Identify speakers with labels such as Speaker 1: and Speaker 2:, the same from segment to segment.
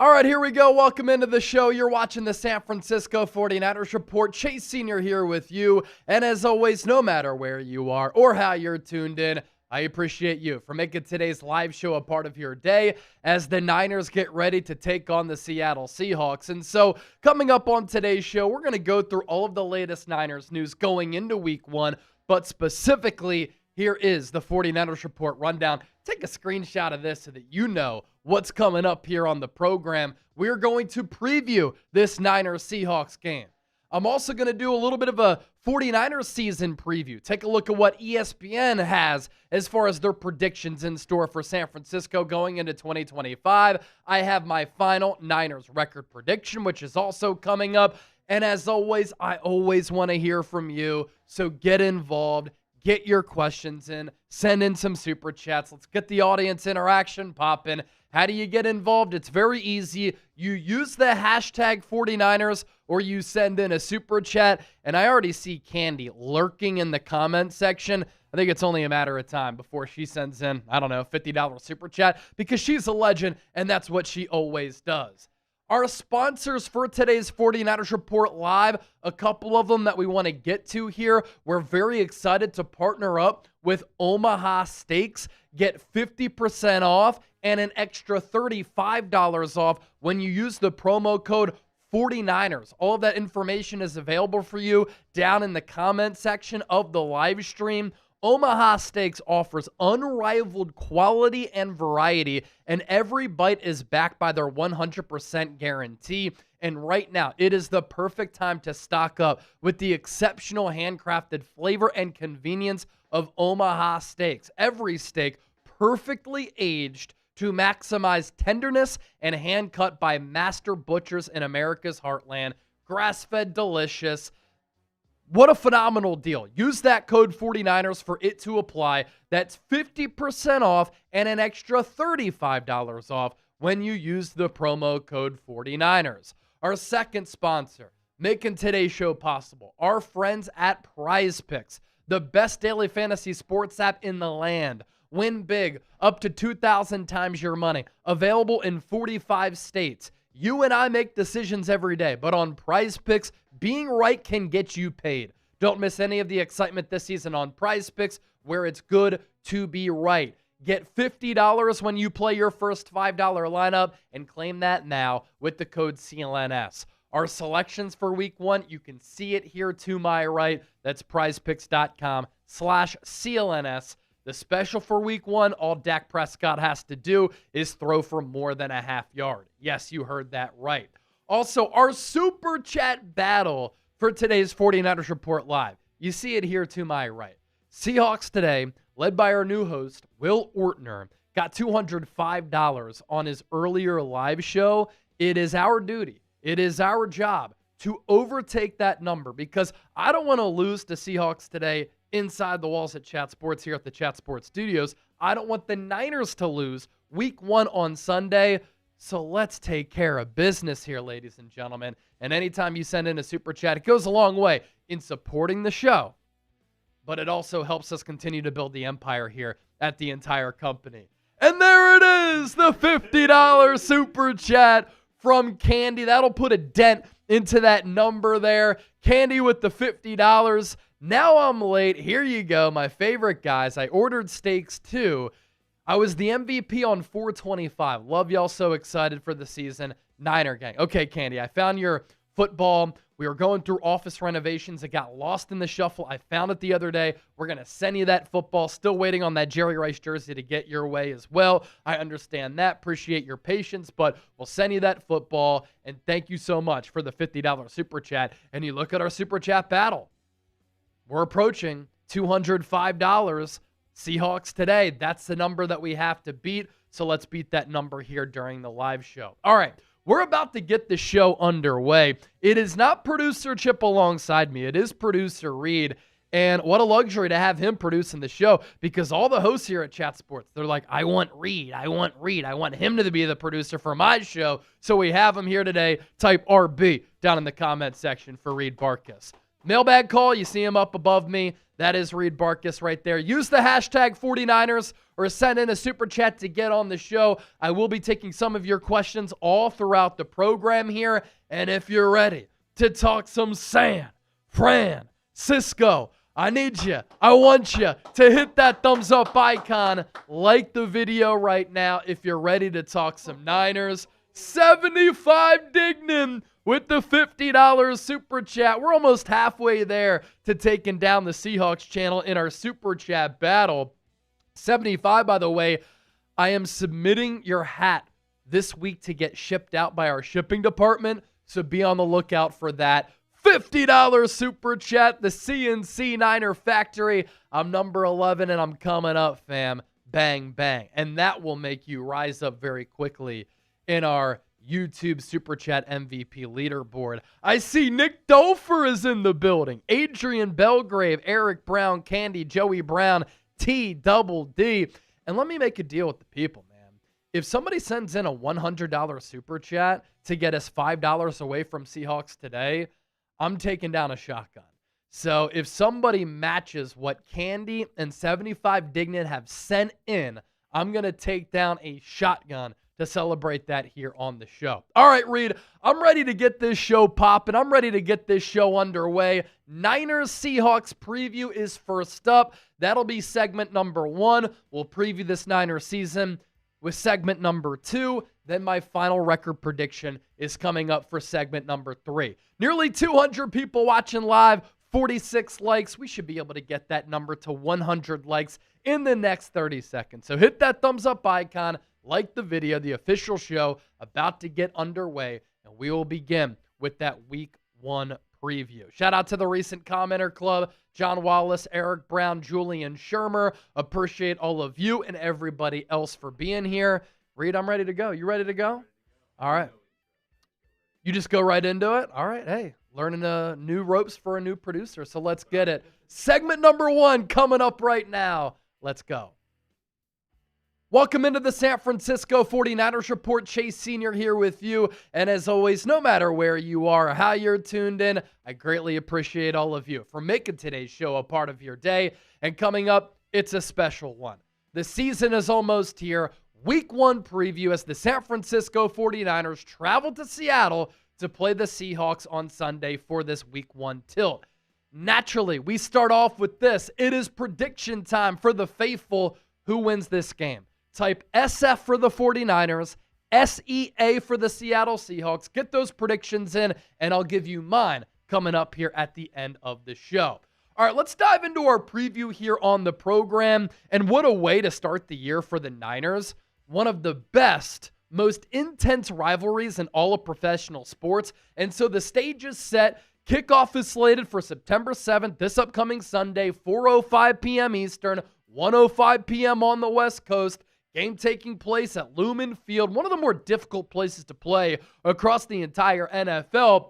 Speaker 1: All right, here we go. Welcome into the show. You're watching the San Francisco 49ers Report. Chase Sr. here with you. And as always, no matter where you are or how you're tuned in, I appreciate you for making today's live show a part of your day as the Niners get ready to take on the Seattle Seahawks. And so coming up on today's show, we're going to go through all of the latest Niners news going into week one, but specifically, here is the 49ers Report rundown. Take a screenshot of this so that you know what's coming up here on the program. We're going to preview this Niners-Seahawks game. I'm also going to do a little bit of a 49ers season preview. Take a look at what ESPN has as far as their predictions in store for San Francisco going into 2025. I have my final Niners record prediction, which is also coming up. And as always, I always want to hear from you, so get involved. Get your questions in. Send in some super chats. Let's get the audience interaction popping. How do you get involved? It's very easy. You use the hashtag 49ers or you send in a super chat. And I already see Candy lurking in the comment section. I think it's only a matter of time before she sends in, I don't know, $50 super chat because she's a legend and that's what she always does. Our sponsors for today's 49ers Report Live, a couple of them that we want to get to here. We're very excited to partner up with Omaha Steaks. Get 50% off and an extra $35 off when you use the promo code 49ers. All of that information is available for you down in the comment section of the live stream. Omaha Steaks offers unrivaled quality and variety, and every bite is backed by their 100% guarantee. And right now, it is the perfect time to stock up with the exceptional handcrafted flavor and convenience of Omaha Steaks. Every steak perfectly aged to maximize tenderness and hand-cut by master butchers in America's heartland. Grass-fed delicious. What a phenomenal deal. Use that code 49ers for it to apply. That's 50% off and an extra $35 off when you use the promo code 49ers. Our second sponsor, making today's show possible, our friends at Prize Picks, the best daily fantasy sports app in the land. Win big, up to 2,000 times your money. Available in 45 states. You and I make decisions every day, but on Prize Picks, being right can get you paid. Don't miss any of the excitement this season on Prize Picks, where it's good to be right. Get $50 when you play your first $5 lineup and claim that now with the code CLNS. Our selections for week one, you can see it here to my right. That's prizepicks.com/CLNS. The special for week one, all Dak Prescott has to do is throw for more than a half yard. Yes, you heard that right. Also, our super chat battle for today's 49ers Report Live. You see it here to my right. Seahawks today, led by our new host, Will Ortner, got $205 on his earlier live show. It is our duty. It is our job to overtake that number because I don't want to lose to Seahawks today inside the walls at Chat Sports here at the Chat Sports Studios. I don't want the Niners to lose week one on Sunday. So let's take care of business here, ladies and gentlemen. And anytime you send in a super chat, it goes a long way in supporting the show. But it also helps us continue to build the empire here at the entire company. And there it is, the $50 super chat from Candy. That'll put a dent into that number there. Candy with the $50. Now I'm late. Here you go. My favorite guys. I ordered steaks too. I was the MVP on 425. Love y'all, so excited for the season. Niner gang. Okay, Candy, I found your football. We were going through office renovations. It got lost in the shuffle. I found it the other day. We're going to send you that football. Still waiting on that Jerry Rice jersey to get your way as well. I understand that. Appreciate your patience, but we'll send you that football. And thank you so much for the $50 super chat. And you look at our super chat battle. We're approaching $205. Seahawks today. That's the number that we have to beat. So let's beat that number here during the live show. All right. We're about to get the show underway. It is not producer Chip alongside me. It is producer Reed. And what a luxury to have him producing the show because all the hosts here at Chat Sports, they're like, I want Reed. I want Reed. I want him to be the producer for my show. So we have him here today. Type RB down in the comment section for Reed Barkas. Mailbag call, you see him up above me. That is Reed Barkas right there. Use the hashtag 49ers or send in a super chat to get on the show. I will be taking some of your questions all throughout the program here. And if you're ready to talk some San Francisco, I need you, I want you to hit that thumbs up icon, like the video right now if you're ready to talk some Niners. 75 Dignan with the $50 super chat. We're almost halfway there to taking down the Seahawks channel in our super chat battle. 75, by the way, I am submitting your hat this week to get shipped out by our shipping department, so be on the lookout for that. $50 super chat, the CNC Niner Factory. I'm number 11 and I'm coming up, fam. Bang, bang. And that will make you rise up very quickly in our YouTube Super Chat MVP leaderboard. I see Nick Dofer is in the building. Adrian Belgrave, Eric Brown, Candy, Joey Brown, T-double-D. And let me make a deal with the people, man. If somebody sends in a $100 Super Chat to get us $5 away from Seahawks today, I'm taking down a shotgun. So if somebody matches what Candy and 75 Dignan have sent in, I'm going to take down a shotgun to celebrate that here on the show. All right, Reed, I'm ready to get this show popping. I'm ready to get this show underway. Niners Seahawks preview is first up. That'll be segment number 1. We'll preview this Niners season with segment number 2. Then my final record prediction is coming up for segment number 3. Nearly 200 people watching live, 46 likes. We should be able to get that number to 100 likes in the next 30 seconds. So hit that thumbs up icon, like the video, the official show about to get underway, and we will begin with that week 1 preview. Shout out to the recent commenter club, John Wallace, Eric Brown, Julian Shermer. Appreciate all of you and everybody else for being here. Reed, I'm ready to go. You ready to go? All right. You just go right into it? All right. Hey, learning new ropes for a new producer, so let's get it. Segment number 1 coming up right now. Let's go. Welcome into the San Francisco 49ers Report. Chase Sr. here with you. And as always, no matter where you are or how you're tuned in, I greatly appreciate all of you for making today's show a part of your day. And coming up, it's a special one. The season is almost here. Week 1 preview as the San Francisco 49ers travel to Seattle to play the Seahawks on Sunday for this Week 1 tilt. Naturally, we start off with this. It is prediction time for the faithful. Who wins this game? Type SF for the 49ers, SEA for the Seattle Seahawks. Get those predictions in, and I'll give you mine coming up here at the end of the show. All right, let's dive into our preview here on the program. And what a way to start the year for the Niners. One of the best, most intense rivalries in all of professional sports. And so the stage is set. Kickoff is slated for September 7th, this upcoming Sunday, 4:05 p.m. Eastern, 1:05 p.m. on the West Coast. Game taking place at Lumen Field, one of the more difficult places to play across the entire NFL.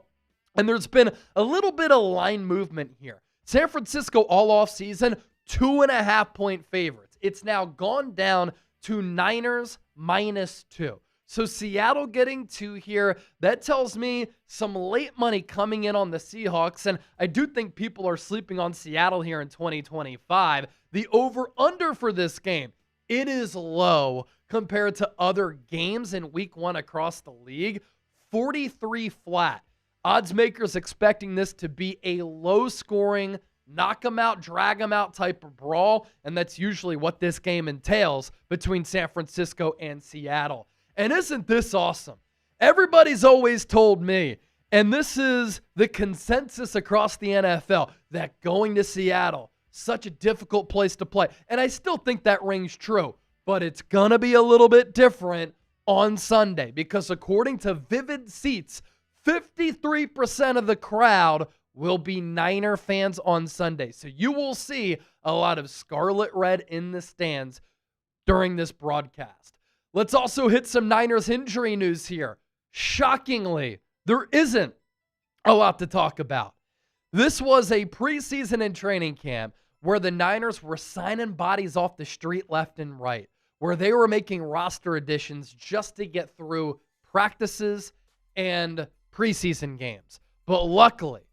Speaker 1: And there's been a little bit of line movement here. San Francisco all offseason, 2.5-point favorites. It's now gone down to Niners -2. So Seattle getting 2 here. That tells me some late money coming in on the Seahawks. And I do think people are sleeping on Seattle here in 2025. The over-under for this game, it is low compared to other games in Week 1 across the league. 43 flat. Odds makers expecting this to be a low-scoring, knock 'em out, drag 'em out type of brawl, and that's usually what this game entails between San Francisco and Seattle. And isn't this awesome? Everybody's always told me, and this is the consensus across the NFL, that going to Seattle, such a difficult place to play. And I still think that rings true, but it's going to be a little bit different on Sunday because according to Vivid Seats, 53% of the crowd will be Niner fans on Sunday. So you will see a lot of scarlet red in the stands during this broadcast. Let's also hit some Niners injury news here. Shockingly, there isn't a lot to talk about. This was a preseason and training camp where the Niners were signing bodies off the street left and right, where they were making roster additions just to get through practices and preseason games. But luckily,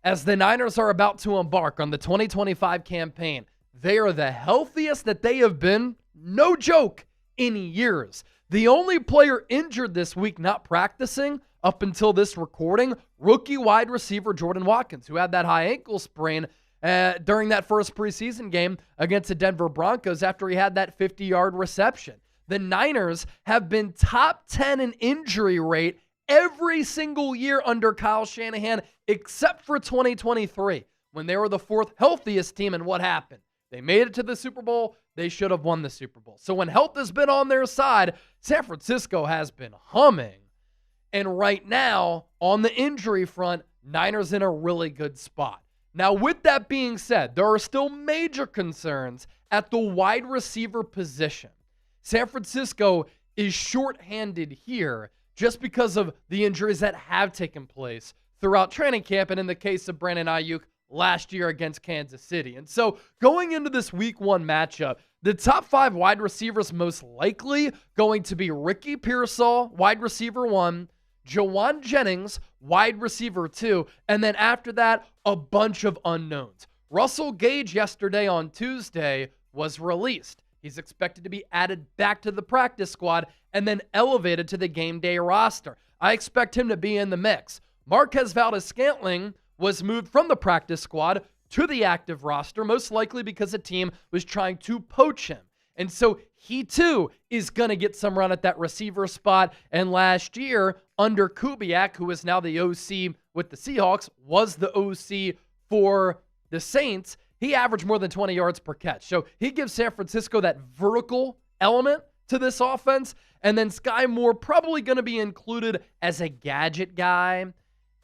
Speaker 1: as the Niners are about to embark on the 2025 campaign, they are the healthiest that they have been no joke, in years. The only player injured this week not practicing up until this recording, rookie wide receiver Jordan Watkins, who had that high ankle sprain during that first preseason game against the Denver Broncos after he had that 50-yard reception. The Niners have been top 10 in injury rate every single year under Kyle Shanahan, except for 2023, when they were the fourth healthiest team. And what happened? They made it to the Super Bowl. They should have won the Super Bowl. So when health has been on their side, San Francisco has been humming. And right now, on the injury front, Niners in a really good spot. Now, with that being said, there are still major concerns at the wide receiver position. San Francisco is shorthanded here just because of the injuries that have taken place throughout training camp, and in the case of Brandon Ayuk last year against Kansas City. And so going into this week 1 matchup, the top 5 wide receivers most likely going to be Ricky Pearsall, wide receiver 1, Jawan Jennings, wide receiver 2, and then after that, a bunch of unknowns. Russell Gage yesterday on Tuesday was released. He's expected to be added back to the practice squad and then elevated to the game day roster. I expect him to be in the mix. Marquez Valdes-Scantling was moved from the practice squad to the active roster, most likely because a team was trying to poach him. And so he too is going to get some run at that receiver spot. And last year, under Kubiak, who is now the OC with the Seahawks, was the OC for the Saints, he averaged more than 20 yards per catch. So he gives San Francisco that vertical element to this offense. And then Sky Moore probably going to be included as a gadget guy.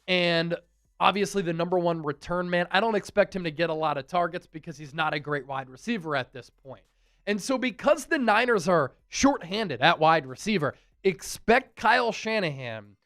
Speaker 1: And obviously the number 1 return man. I don't expect him to get a lot of targets because he's not a great wide receiver at this point. And so because the Niners are shorthanded at wide receiver, expect Kyle Shanahan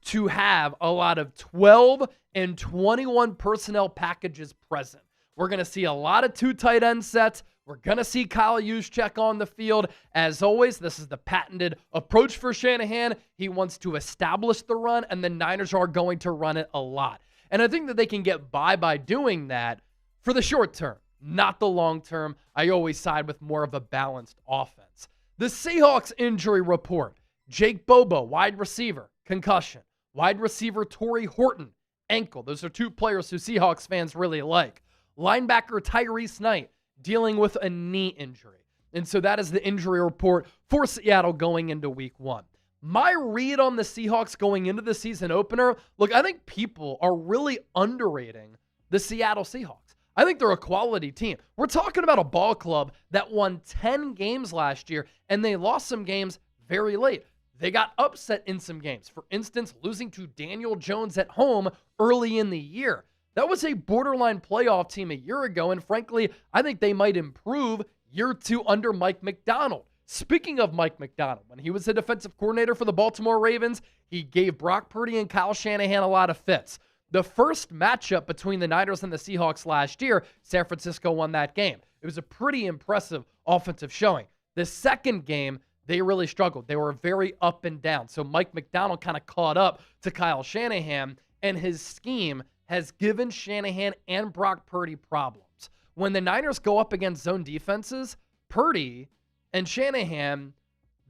Speaker 1: to have a lot of 12 and 21 personnel packages present. We're going to see a lot of 2 tight end sets. We're going to see Kyle Juszczyk on the field. As always, this is the patented approach for Shanahan. He wants to establish the run, and the Niners are going to run it a lot. And I think that they can get by doing that for the short term, not the long term. I always side with more of a balanced offense. The Seahawks injury report. Jake Bobo, wide receiver, concussion. Wide receiver Torrey Horton, ankle. Those are 2 players who Seahawks fans really like. Linebacker Tyrese Knight, dealing with a knee injury. And so that is the injury report for Seattle going into week 1. My read on the Seahawks going into the season opener, look, I think people are really underrating the Seattle Seahawks. I think they're a quality team. We're talking about a ball club that won 10 games last year, and they lost some games very late. They got upset in some games. For instance, losing to Daniel Jones at home early in the year. That was a borderline playoff team a year ago, and frankly, I think they might improve year 2 under Mike Macdonald. Speaking of Mike Macdonald, when he was the defensive coordinator for the Baltimore Ravens, he gave Brock Purdy and Kyle Shanahan a lot of fits. The first matchup between the Niners and the Seahawks last year, San Francisco won that game. It was a pretty impressive offensive showing. The second game, they really struggled. They were very up and down. So Mike Macdonald kind of caught up to Kyle Shanahan, and his scheme has given Shanahan and Brock Purdy problems. When the Niners go up against zone defenses, Purdy and Shanahan,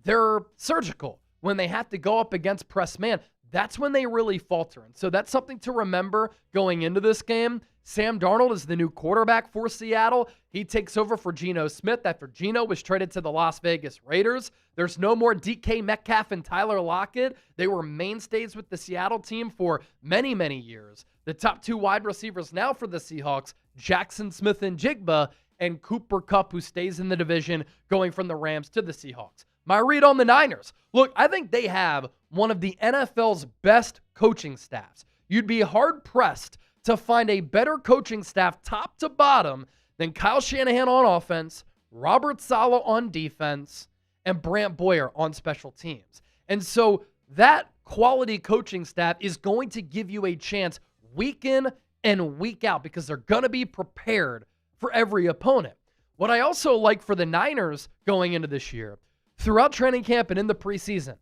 Speaker 1: they're surgical. When they have to go up against press man, that's when they really falter. And so that's something to remember going into this game. Sam Darnold is the new quarterback for Seattle. He takes over for Geno Smith after Geno was traded to the Las Vegas Raiders. There's no more DK Metcalf and Tyler Lockett. They were mainstays with the Seattle team for many, many years. The top 2 wide receivers now for the Seahawks, Jackson Smith and Jigba, and Cooper Kupp, who stays in the division, going from the Rams to the Seahawks. My read on the Niners. Look, I think they have one of the NFL's best coaching staffs. You'd be hard-pressed to find a better coaching staff top to bottom than Kyle Shanahan on offense, Robert Saleh on defense, and Brant Boyer on special teams. And so that quality coaching staff is going to give you a chance week in and week out because they're going to be prepared for every opponent. What I also like for the Niners going into this year, throughout training camp and in the preseason,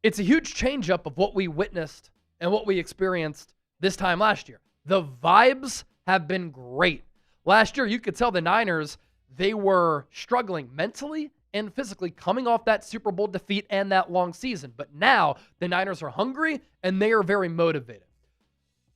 Speaker 1: it's a huge changeup of what we witnessed and what we experienced this time last year. The vibes have been great. Last year, you could tell the Niners, they were struggling mentally and physically coming off that Super Bowl defeat and that long season. But now the Niners are hungry and they are very motivated.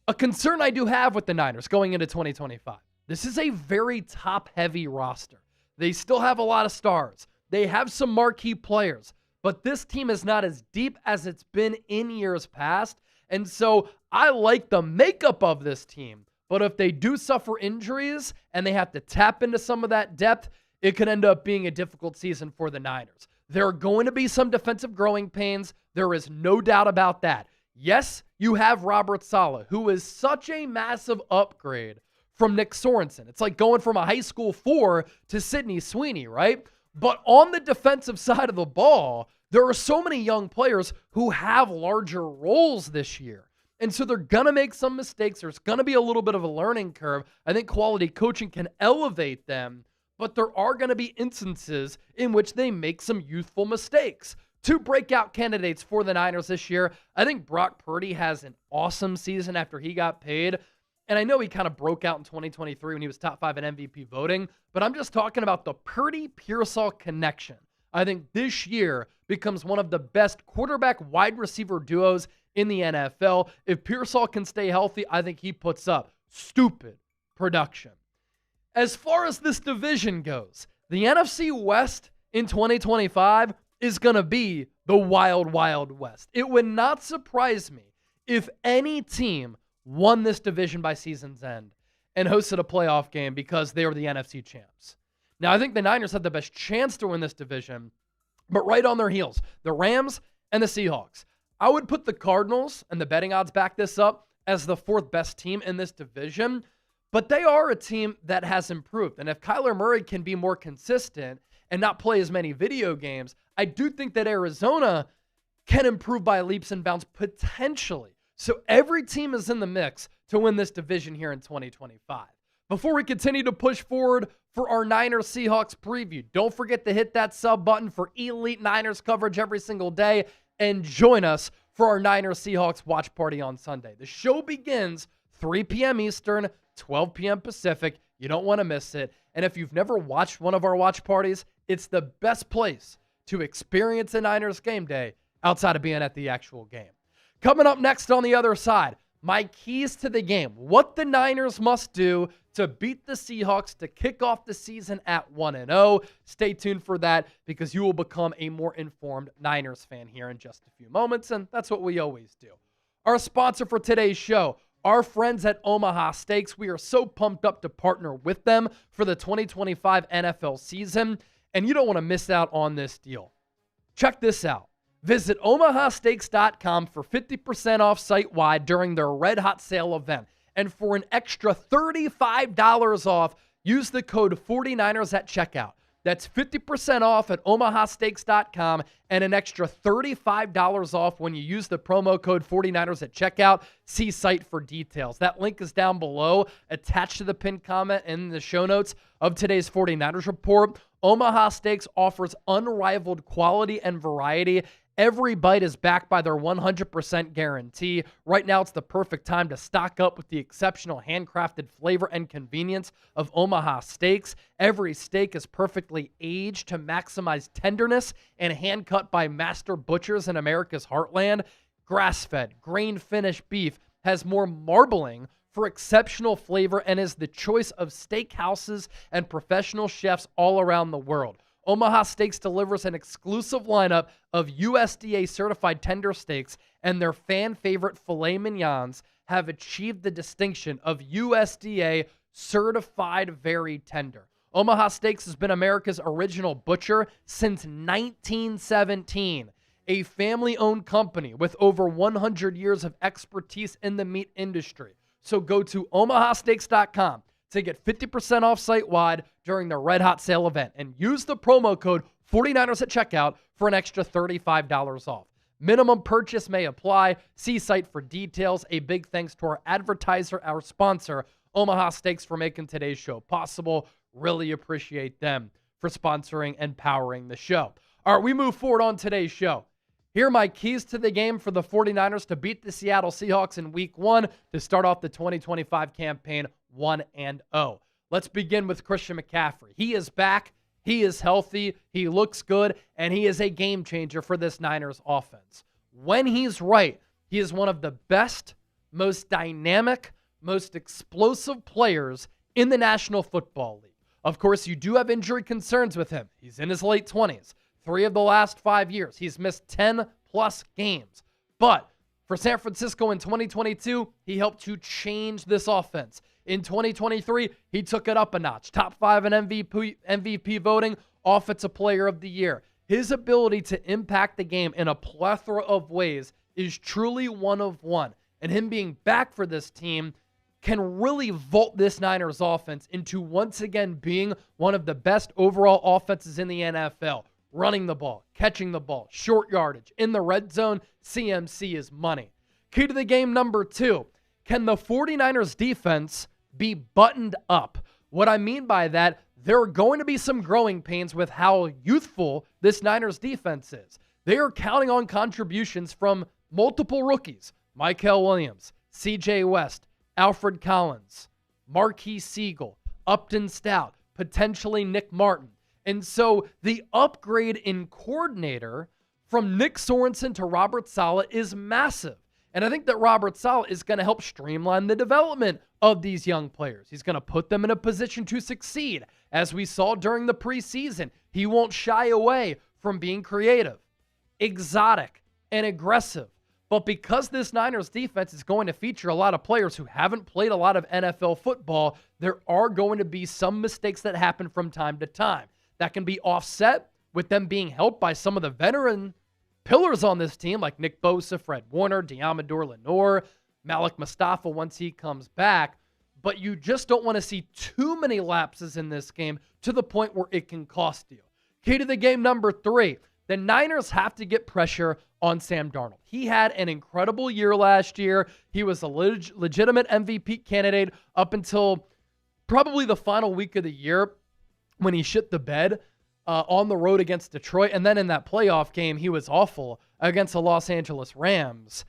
Speaker 1: A concern I do have with the Niners going into 2025, this is a very top-heavy roster. They still have a lot of stars. They have some marquee players, but this team is not as deep as it's been in years past. And so I like the makeup of this team, but if they do suffer injuries and they have to tap into some of that depth, it could end up being a difficult season for the Niners. There are going to be some defensive growing pains. There is no doubt about that. Yes, you have Robert Saleh, who is such a massive upgrade from Nick Sorensen. It's like going from a high school 4 to Sidney Sweeney, right? But on the defensive side of the ball, there are so many young players who have larger roles this year. And so they're going to make some mistakes. There's going to be a little bit of a learning curve. I think quality coaching can elevate them, but there are going to be instances in which they make some youthful mistakes. Two breakout candidates for the Niners this year. I think Brock Purdy has an awesome season after he got paid. And I know he kind of broke out in 2023 when he was top 5 in MVP voting, but I'm just talking about the Purdy-Pearsall connection. I think this year becomes one of the best quarterback-wide receiver duos in the NFL. If Pearsall can stay healthy, I think he puts up stupid production. As far as this division goes, the NFC West in 2025 is going to be the wild, wild West. It would not surprise me if any team won this division by season's end and hosted a playoff game because they were the NFC champs. Now, I think the Niners have the best chance to win this division, but right on their heels, the Rams and the Seahawks. I would put the Cardinals, and the betting odds back this up, as the 4th best team in this division, but they are a team that has improved. And if Kyler Murray can be more consistent and not play as many video games, I do think that Arizona can improve by leaps and bounds potentially. So every team is in the mix to win this division here in 2025. Before we continue to push forward for our Niners Seahawks preview, don't forget to hit that sub button for elite Niners coverage every single day and join us for our Niners Seahawks watch party on Sunday. The show begins 3 p.m. Eastern, 12 p.m. Pacific. You don't want to miss it. And if you've never watched one of our watch parties, it's the best place to experience a Niners game day outside of being at the actual game. Coming up next on the other side, my keys to the game. What the Niners must do to beat the Seahawks to kick off the season at 1-0. Stay tuned for that because you will become a more informed Niners fan here in just a few moments, and that's what we always do. Our sponsor for today's show, our friends at Omaha Steaks. We are so pumped up to partner with them for the 2025 NFL season, and you don't want to miss out on this deal. Check this out. Visit omahasteaks.com for 50% off site-wide during their Red Hot Sale event. And for an extra $35 off, use the code 49ers at checkout. That's 50% off at omahasteaks.com and an extra $35 off when you use the promo code 49ers at checkout. See site for details. That link is down below, attached to the pinned comment in the show notes of today's 49ers report. Omaha Steaks offers unrivaled quality and variety. Every bite is backed by their 100% guarantee. Right now, it's the perfect time to stock up with the exceptional handcrafted flavor and convenience of Omaha Steaks. Every steak is perfectly aged to maximize tenderness and hand-cut by master butchers in America's heartland. Grass-fed, grain-finished beef has more marbling for exceptional flavor and is the choice of steakhouses and professional chefs all around the world. Omaha Steaks delivers an exclusive lineup of USDA-certified tender steaks, and their fan-favorite filet mignons have achieved the distinction of USDA-certified very tender. Omaha Steaks has been America's original butcher since 1917, a family-owned company with over 100 years of expertise in the meat industry. So go to omahasteaks.com to get 50% off site-wide during the Red Hot Sale event and use the promo code 49ers at checkout for an extra $35 off. Minimum purchase may apply. See site for details. A big thanks to our advertiser, our sponsor, Omaha Steaks, for making today's show possible. Really appreciate them for sponsoring and powering the show. All right, we move forward on today's show. Here are my keys to the game for the 49ers to beat the Seattle Seahawks in Week 1 to start off the 2025 campaign 1-0. Let's begin with Christian McCaffrey. He is back. He is healthy. He looks good. And he is a game changer for this Niners offense. When he's right, he is one of the best, most dynamic, most explosive players in the National Football League. Of course, you do have injury concerns with him. He's in his late 20s. 3 of the last 5 years, he's missed 10-plus games. But for San Francisco in 2022, he helped to change this offense. In 2023, he took it up a notch. Top 5 in MVP voting, Offensive Player of the Year. His ability to impact the game in a plethora of ways is truly one of one. And him being back for this team can really vault this Niners offense into once again being one of the best overall offenses in the NFL. Running the ball, catching the ball, short yardage, in the red zone, CMC is money. Key to the game number 2, can the 49ers defense be buttoned up? What I mean by that, there are going to be some growing pains with how youthful this Niners defense is. They are counting on contributions from multiple rookies. Mykel Williams, CJ West, Alfred Collins, Marquis Siegel, Upton Stout, potentially Nick Martin. And so the upgrade in coordinator from Nick Sorensen to Robert Saleh is massive. And I think that Robert Saleh is going to help streamline the development of these young players. He's going to put them in a position to succeed. As we saw during the preseason, he won't shy away from being creative, exotic, and aggressive. But because this Niners defense is going to feature a lot of players who haven't played a lot of NFL football, there are going to be some mistakes that happen from time to time. That can be offset with them being helped by some of the veteran pillars on this team, like Nick Bosa, Fred Warner, Deommodore Lenoir, Malik Mustafa once he comes back. But you just don't want to see too many lapses in this game to the point where it can cost you. Key to the game number 3, the Niners have to get pressure on Sam Darnold. He had an incredible year last year. He was a legitimate MVP candidate up until probably the final week of the year, when he shit the bed on the road against Detroit. And then in that playoff game, he was awful against the Los Angeles Rams.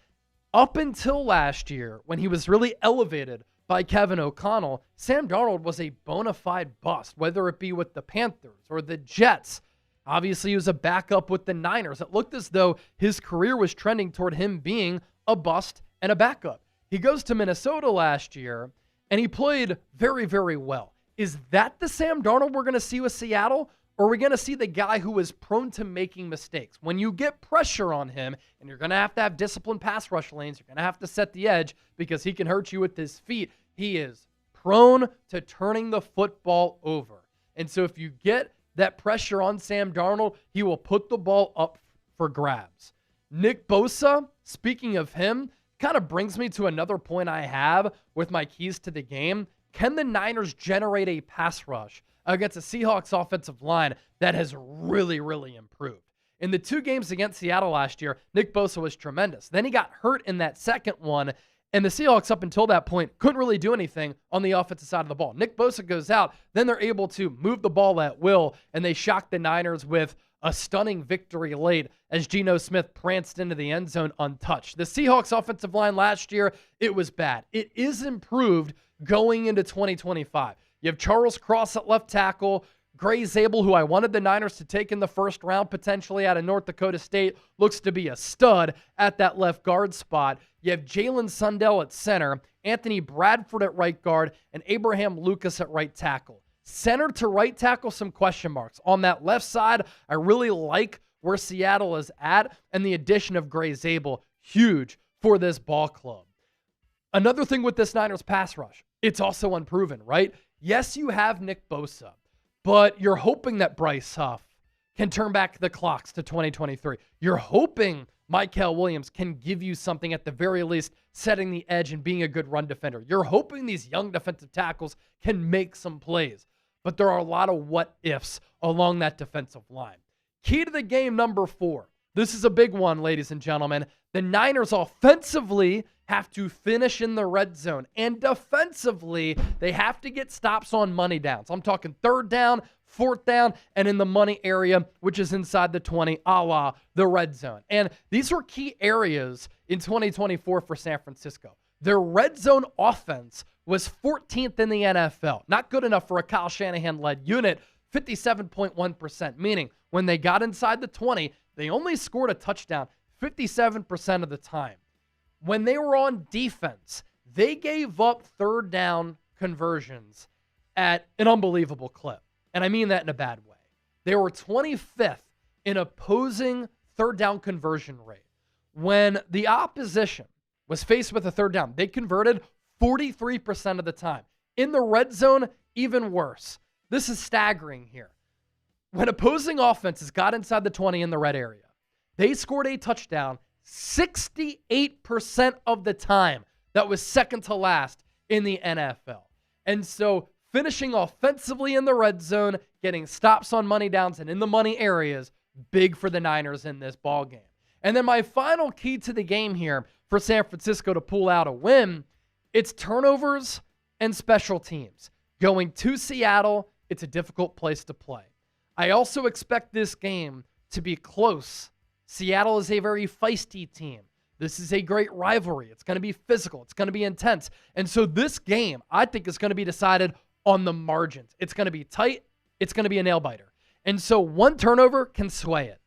Speaker 1: Up until last year, when he was really elevated by Kevin O'Connell, Sam Darnold was a bona fide bust, whether it be with the Panthers or the Jets. Obviously, he was a backup with the Niners. It looked as though his career was trending toward him being a bust and a backup. He goes to Minnesota last year, and he played very, very well. Is that the Sam Darnold we're going to see with Seattle? Or are we going to see the guy who is prone to making mistakes? When you get pressure on him, and you're going to have disciplined pass rush lanes, you're going to have to set the edge because he can hurt you with his feet. He is prone to turning the football over. And so if you get that pressure on Sam Darnold, he will put the ball up for grabs. Nick Bosa, speaking of him, kind of brings me to another point I have with my keys to the game. Can the Niners generate a pass rush against a Seahawks offensive line that has really, really improved? In the 2 games against Seattle last year, Nick Bosa was tremendous. Then he got hurt in that second one, and the Seahawks up until that point couldn't really do anything on the offensive side of the ball. Nick Bosa goes out, then they're able to move the ball at will, and they shock the Niners with a stunning victory late as Geno Smith pranced into the end zone untouched. The Seahawks offensive line last year, it was bad. It is improved going into 2025. You have Charles Cross at left tackle, Gray Zabel, who I wanted the Niners to take in the first round, potentially out of North Dakota State, looks to be a stud at that left guard spot. You have Jalen Sundell at center, Anthony Bradford at right guard, and Abraham Lucas at right tackle. Center to right tackle, some question marks. On that left side, I really like where Seattle is at, and the addition of Gray Zabel, huge for this ball club. Another thing with this Niners pass rush, it's also unproven, right? Yes, you have Nick Bosa, but you're hoping that Bryce Huff can turn back the clocks to 2023. You're hoping Mykel Williams can give you something at the very least, setting the edge and being a good run defender. You're hoping these young defensive tackles can make some plays, but there are a lot of what-ifs along that defensive line. Key to the game number 4. This is a big one, ladies and gentlemen. The Niners offensively have to finish in the red zone, and defensively, they have to get stops on money downs. I'm talking 3rd down, 4th down, and in the money area, which is inside the 20, a la the red zone. And these were key areas in 2024 for San Francisco. Their red zone offense was 14th in the NFL. Not good enough for a Kyle Shanahan-led unit, 57.1%, meaning when they got inside the 20, they only scored a touchdown 57% of the time. When they were on defense, they gave up third down conversions at an unbelievable clip. And I mean that in a bad way. They were 25th in opposing third down conversion rate. When the opposition was faced with a third down, they converted 43% of the time. In the red zone, even worse. This is staggering here. When opposing offenses got inside the 20 in the red area, they scored a touchdown 68% of the time. That was second to last in the NFL. And so finishing offensively in the red zone, getting stops on money downs and in the money areas, big for the Niners in this ball game. And then my final key to the game here for San Francisco to pull out a win, it's turnovers and special teams. Going to Seattle, it's a difficult place to play. I also expect this game to be close. Seattle is a very feisty team. This is a great rivalry. It's going to be physical. It's going to be intense. And so this game, I think, is going to be decided on the margins. It's going to be tight. It's going to be a nail-biter. And so one turnover can sway it.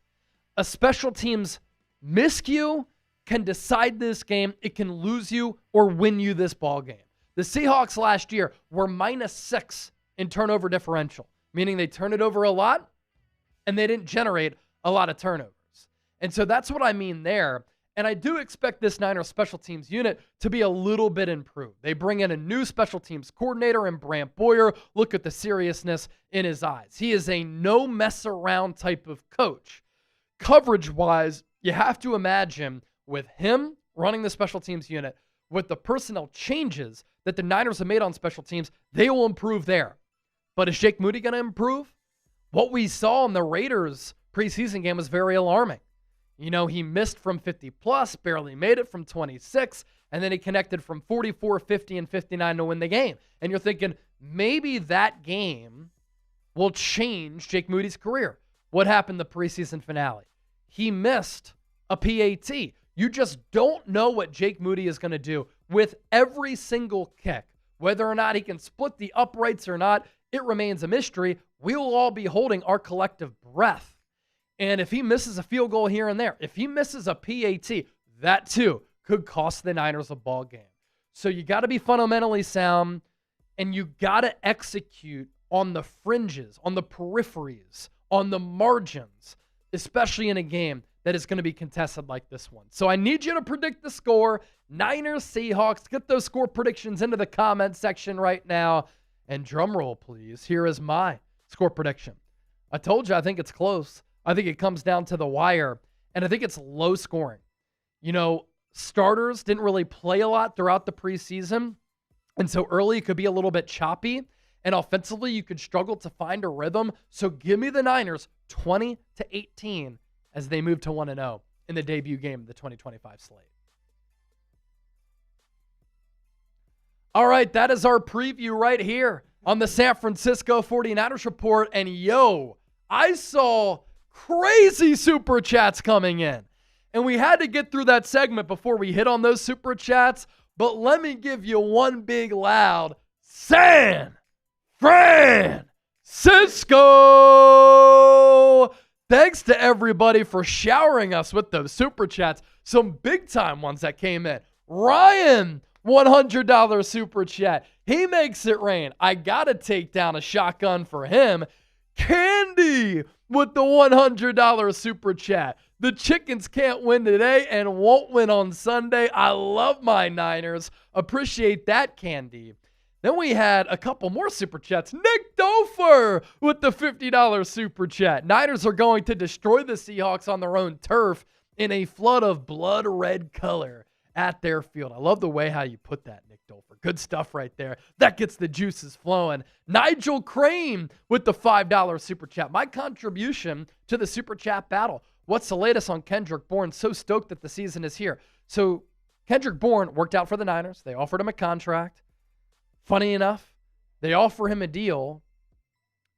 Speaker 1: A special teams miscue can decide this game. It can lose you or win you this ball game. The Seahawks last year were -6 in turnover differential, meaning they turned it over a lot and they didn't generate a lot of turnovers. And so that's what I mean there. And I do expect this Niners special teams unit to be a little bit improved. They bring in a new special teams coordinator in Brant Boyer. Look at the seriousness in his eyes. He is a no mess around type of coach. Coverage-wise, you have to imagine with him running the special teams unit, with the personnel changes that the Niners have made on special teams, they will improve there. But is Jake Moody going to improve? What we saw in the Raiders preseason game was very alarming. You know, he missed from 50+, barely made it from 26, and then he connected from 44, 50, and 59 to win the game. And you're thinking, maybe that game will change Jake Moody's career. What happened the preseason finale? He missed a PAT. You just don't know what Jake Moody is going to do with every single kick. Whether or not he can split the uprights or not, it remains a mystery. We will all be holding our collective breath. And if he misses a field goal here and there, if he misses a PAT, that too could cost the Niners a ball game. So you got to be fundamentally sound, and you got to execute on the fringes, on the peripheries, on the margins, especially in a game that is going to be contested like this one. So I need you to predict the score. Niners, Seahawks. Get those score predictions into the comment section right now. And drum roll, please. Here is my score prediction. I told you I think it's close. I think it comes down to the wire, and I think it's low scoring. You know, starters didn't really play a lot throughout the preseason, and so early it could be a little bit choppy, and offensively you could struggle to find a rhythm. So give me the Niners 20-18 as they move to 1-0 in the debut game of the 2025 slate. All right, that is our preview right here on the San Francisco 49ers Report, and yo, I saw crazy super chats coming in. And we had to get through that segment before we hit on those super chats. But let me give you one big loud San Francisco. Thanks to everybody for showering us with those super chats. Some big time ones that came in. Ryan, $100 super chat. He makes it rain. I got to take down a shotgun for him. Candy with the $100 super chat. The chickens can't win today and won't win on Sunday. I love my Niners. Appreciate that, Candy. Then we had a couple more super chats. Nick Dofer with the $50 super chat. Niners are going to destroy the Seahawks on their own turf in a flood of blood red color at their field. I love the way how you put that, Nick Dofer. Good stuff right there. That gets the juices flowing. Nigel Crane with the $5 super chat. My contribution to the super chat battle. What's the latest on Kendrick Bourne? So stoked that the season is here. So Kendrick Bourne worked out for the Niners. They offered him a contract. Funny enough, they offer him a deal,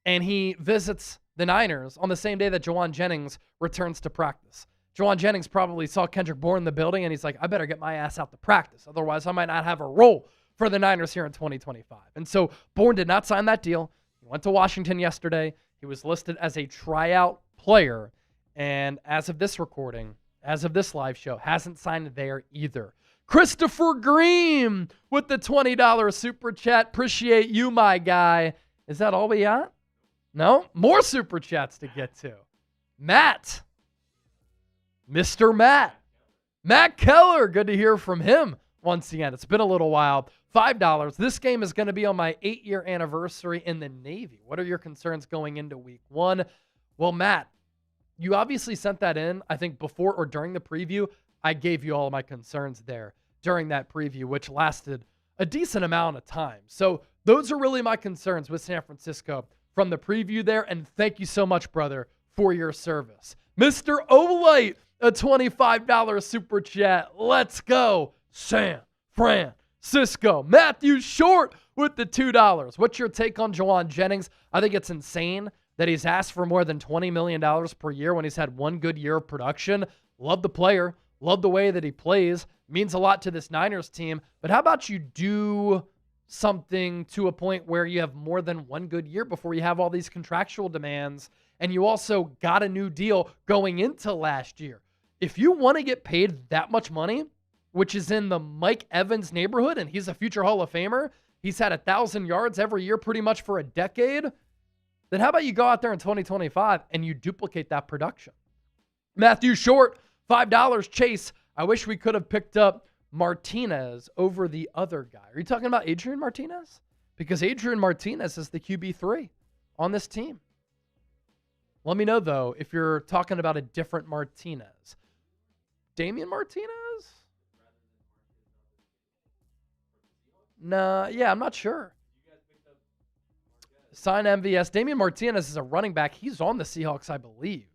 Speaker 1: and he visits the Niners on the same day that Jawan Jennings returns to practice. Jawan Jennings probably saw Kendrick Bourne in the building, and he's like, I better get my ass out to practice. Otherwise, I might not have a role for the Niners here in 2025. And so Bourne did not sign that deal. He went to Washington yesterday. He was listed as a tryout player. And as of this recording, as of this live show, hasn't signed there either. Christopher Green with the $20 super chat. Appreciate you, my guy. Is that all we got? No? More super chats to get to. Matt. Mr. Matt Keller. Good to hear from him once again. It's been a little while. $5. This game is going to be on my 8-year anniversary in the Navy. What are your concerns going into week 1? Well, Matt, you obviously sent that in, I think, before or during the preview. I gave you all of my concerns there during that preview, which lasted a decent amount of time. So those are really my concerns with San Francisco from the preview there. And thank you so much, brother, for your service. Mr. Olight, a $25 super chat. Let's go, San Francisco. Matthew Short with the $2. What's your take on Jawan Jennings? I think it's insane that he's asked for more than $20 million per year when he's had one good year of production. Love the player. Love the way that he plays. Means a lot to this Niners team. But how about you do something to a point where you have more than one good year before you have all these contractual demands, and you also got a new deal going into last year? If you want to get paid that much money, which is in the Mike Evans neighborhood, and he's a future Hall of Famer, he's had 1,000 yards every year pretty much for a decade, then how about you go out there in 2025 and you duplicate that production? Matthew Short, $5. Chase, I wish we could have picked up Martinez over the other guy. Are you talking about Adrian Martinez? Because Adrian Martinez is the QB3 on this team. Let me know, though, if you're talking about a different Martinez. Damian Martinez? Nah, yeah, I'm not sure. Sign MVS. Damian Martinez is a running back. He's on the Seahawks, I believe.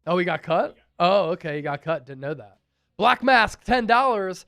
Speaker 1: Oh, he got cut? Oh, okay, he got cut. Didn't know that. Black Mask, $10.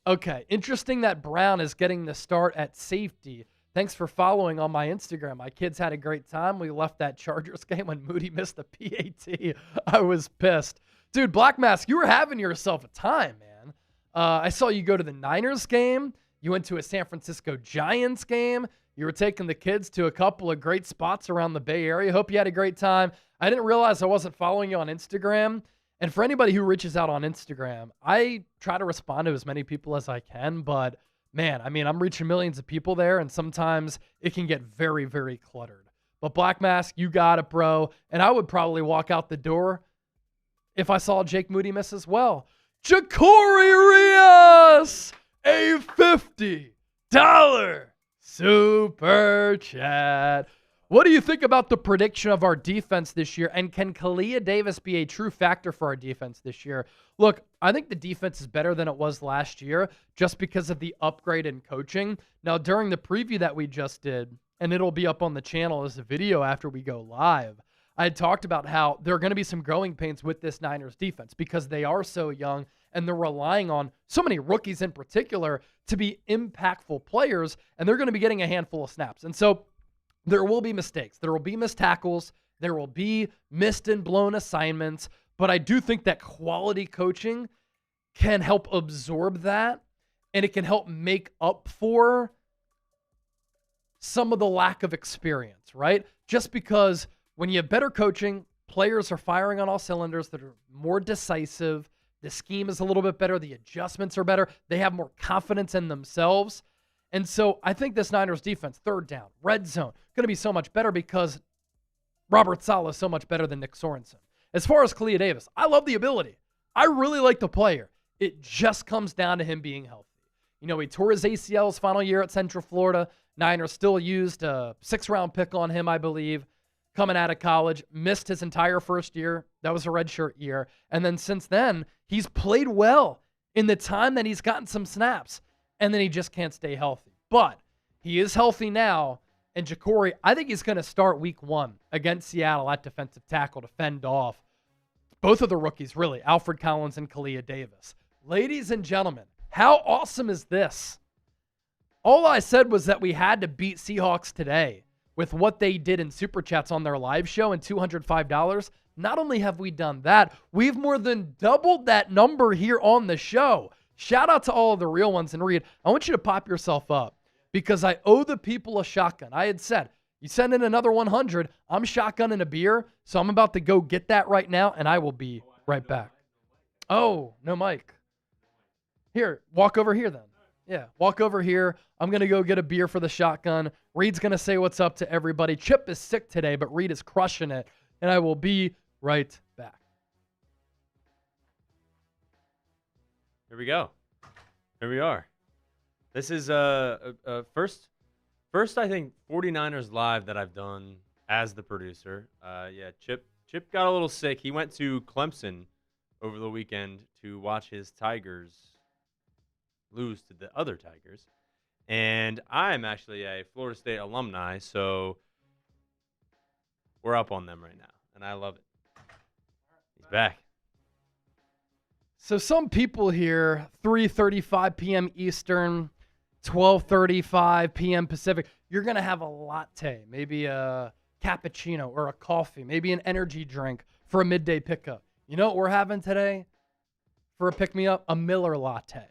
Speaker 1: Okay, interesting that Brown is getting the start at safety. Thanks for following on my Instagram. My kids had a great time. We left that Chargers game when Moody missed the PAT. I was pissed. Dude, Black Mask, you were having yourself a time, man. I saw you go to the Niners game. You went to a San Francisco Giants game. You were taking the kids to a couple of great spots around the Bay Area. Hope you had a great time. I didn't realize I wasn't following you on Instagram. And for anybody who reaches out on Instagram, I try to respond to as many people as I can. But, man, I mean, I'm reaching millions of people there, and sometimes it can get very, very cluttered. But Black Mask, you got it, bro. And I would probably walk out the door if I saw Jake Moody miss as well. Jacory Rios, a $50 super chat. What do you think about the prediction of our defense this year? And can Kalia Davis be a true factor for our defense this year? Look, I think the defense is better than it was last year just because of the upgrade in coaching. Now, during the preview that we just did, and it'll be up on the channel as a video after we go live, I had talked about how there are going to be some growing pains with this Niners defense because they are so young and they're relying on so many rookies in particular to be impactful players, and they're going to be getting a handful of snaps. And so there will be mistakes. There will be missed tackles. There will be missed and blown assignments. But I do think that quality coaching can help absorb that, and it can help make up for some of the lack of experience, right? Just because when you have better coaching, players are firing on all cylinders that are more decisive. The scheme is a little bit better. The adjustments are better. They have more confidence in themselves. And so I think this Niners defense, third down, red zone, going to be so much better because Robert Saleh is so much better than Nick Sorensen. As far as Kalia Davis, I love the ability. I really like the player. It just comes down to him being healthy. You know, he tore his ACL his final year at Central Florida. Niners still used a 6th-round pick on him, I believe, coming out of college. Missed his entire first year. That was a redshirt year. And then since then, he's played well in the time that he's gotten some snaps. And then he just can't stay healthy. But he is healthy now. And Jacory, I think he's going to start week 1 against Seattle at defensive tackle to fend off both of the rookies, really, Alfred Collins and Kalia Davis. Ladies and gentlemen, how awesome is this? All I said was that we had to beat Seahawks today with what they did in Super Chats on their live show and $205. Not only have we done that, we've more than doubled that number here on the show. Shout out to all of the real ones. And Reed, I want you to pop yourself up because I owe the people a shotgun. I had said, you send in another 100, I'm shotgunning a beer, so I'm about to go get that right now, and I will be right back. Oh, no mic. Here, walk over here then. Yeah, walk over here. I'm going to go get a beer for the shotgun. Reed's going to say what's up to everybody. Chip is sick today, but Reed is crushing it, and I will be right back.
Speaker 2: Here we go. Here we are. This is first I think 49ers Live that I've done as the producer. Chip got a little sick. He went to Clemson over the weekend to watch his Tigers lose to the other Tigers. And I'm actually a Florida State alumni, so we're up on them right now, and I love it. He's back.
Speaker 1: So some people here, 3:35 p.m. Eastern, 12:35 p.m. Pacific, you're going to have a latte, maybe a cappuccino or a coffee, maybe an energy drink for a midday pickup. You know what we're having today for a pick-me-up? A Miller latte.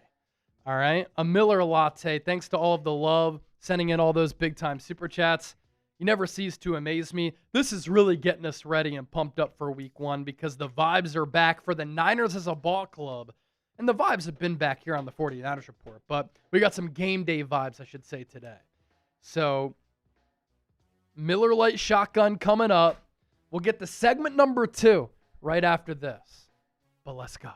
Speaker 1: All right? A Miller latte. Thanks to all of the love, sending in all those big-time super chats. You never cease to amaze me. This is really getting us ready and pumped up for week one because the vibes are back for the Niners as a ball club. And the vibes have been back here on the 49ers Report, but we got some game day vibes, I should say, today. So, Miller Lite Shotgun coming up. We'll get to segment number 2 right after this. But let's go.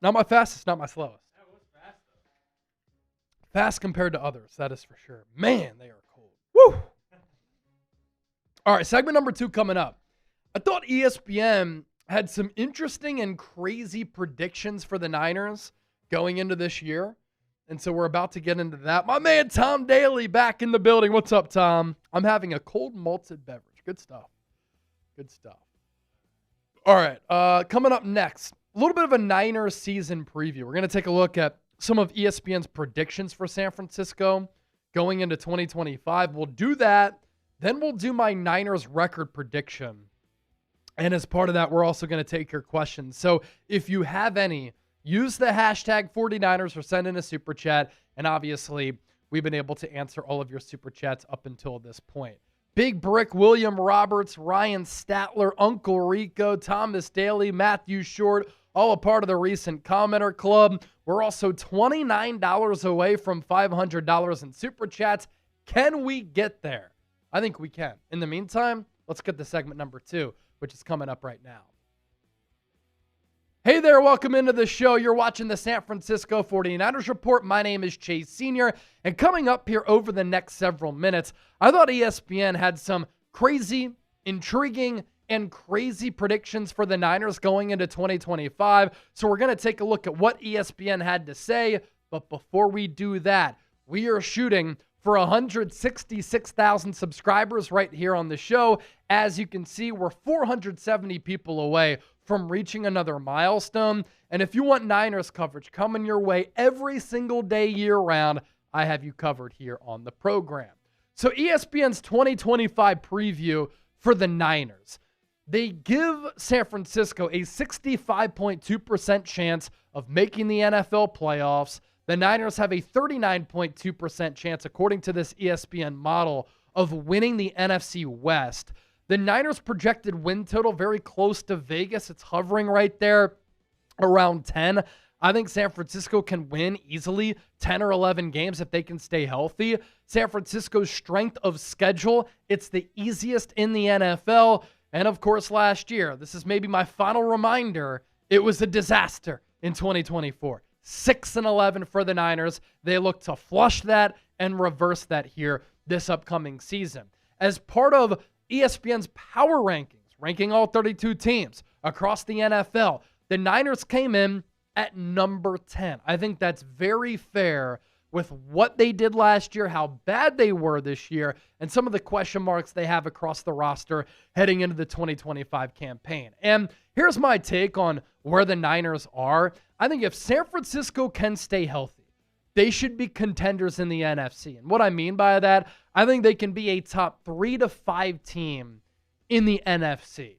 Speaker 1: Not my fastest, not my slowest.
Speaker 2: That was fast, though.
Speaker 1: Fast compared to others, that is for sure. Man, they are cold. Woo! All right, segment number 2 coming up. I thought ESPN had some interesting and crazy predictions for the Niners going into this year. And so we're about to get into that. My man Tom Daly back in the building. What's up, Tom? I'm having a cold malted beverage. Good stuff. Good stuff. All right, coming up next. A little bit of a Niners season preview. We're going to take a look at some of ESPN's predictions for San Francisco going into 2025. We'll do that. Then we'll do my Niners record prediction. And as part of that, we're also going to take your questions. So if you have any, use the hashtag 49ers or send in a super chat. And obviously, we've been able to answer all of your super chats up until this point. Big Brick, William Roberts, Ryan Statler, Uncle Rico, Thomas Daly, Matthew Short, all a part of the recent commenter club. We're also $29 away from $500 in super chats. Can we get there? I think we can. In the meantime, let's get to segment number 2, which is coming up right now. Hey there, welcome into the show. You're watching the San Francisco 49ers Report. My name is Chase Sr., and coming up here over the next several minutes, I thought ESPN had some crazy, intriguing, and crazy predictions for the Niners going into 2025. So we're going to take a look at what ESPN had to say. But before we do that, we are shooting for 166,000 subscribers right here on the show. As you can see, we're 470 people away from reaching another milestone. And if you want Niners coverage coming your way every single day year-round, I have you covered here on the program. So ESPN's 2025 preview for the Niners. They give San Francisco a 65.2% chance of making the NFL playoffs. The Niners have a 39.2% chance, according to this ESPN model, of winning the NFC West. The Niners' projected win total very close to Vegas. It's hovering right there around 10. I think San Francisco can win easily 10 or 11 games if they can stay healthy. San Francisco's strength of schedule, it's the easiest in the NFL. And of course, last year, this is maybe my final reminder, it was a disaster in 2024. 6-11 for the Niners. They look to flush that and reverse that here this upcoming season. As part of ESPN's power rankings, ranking all 32 teams across the NFL, the Niners came in at number 10. I think that's very fair with what they did last year, how bad they were this year, and some of the question marks they have across the roster heading into the 2025 campaign. And here's my take on where the Niners are. I think if San Francisco can stay healthy, they should be contenders in the NFC. And what I mean by that, I think they can be a top 3 to 5 team in the NFC.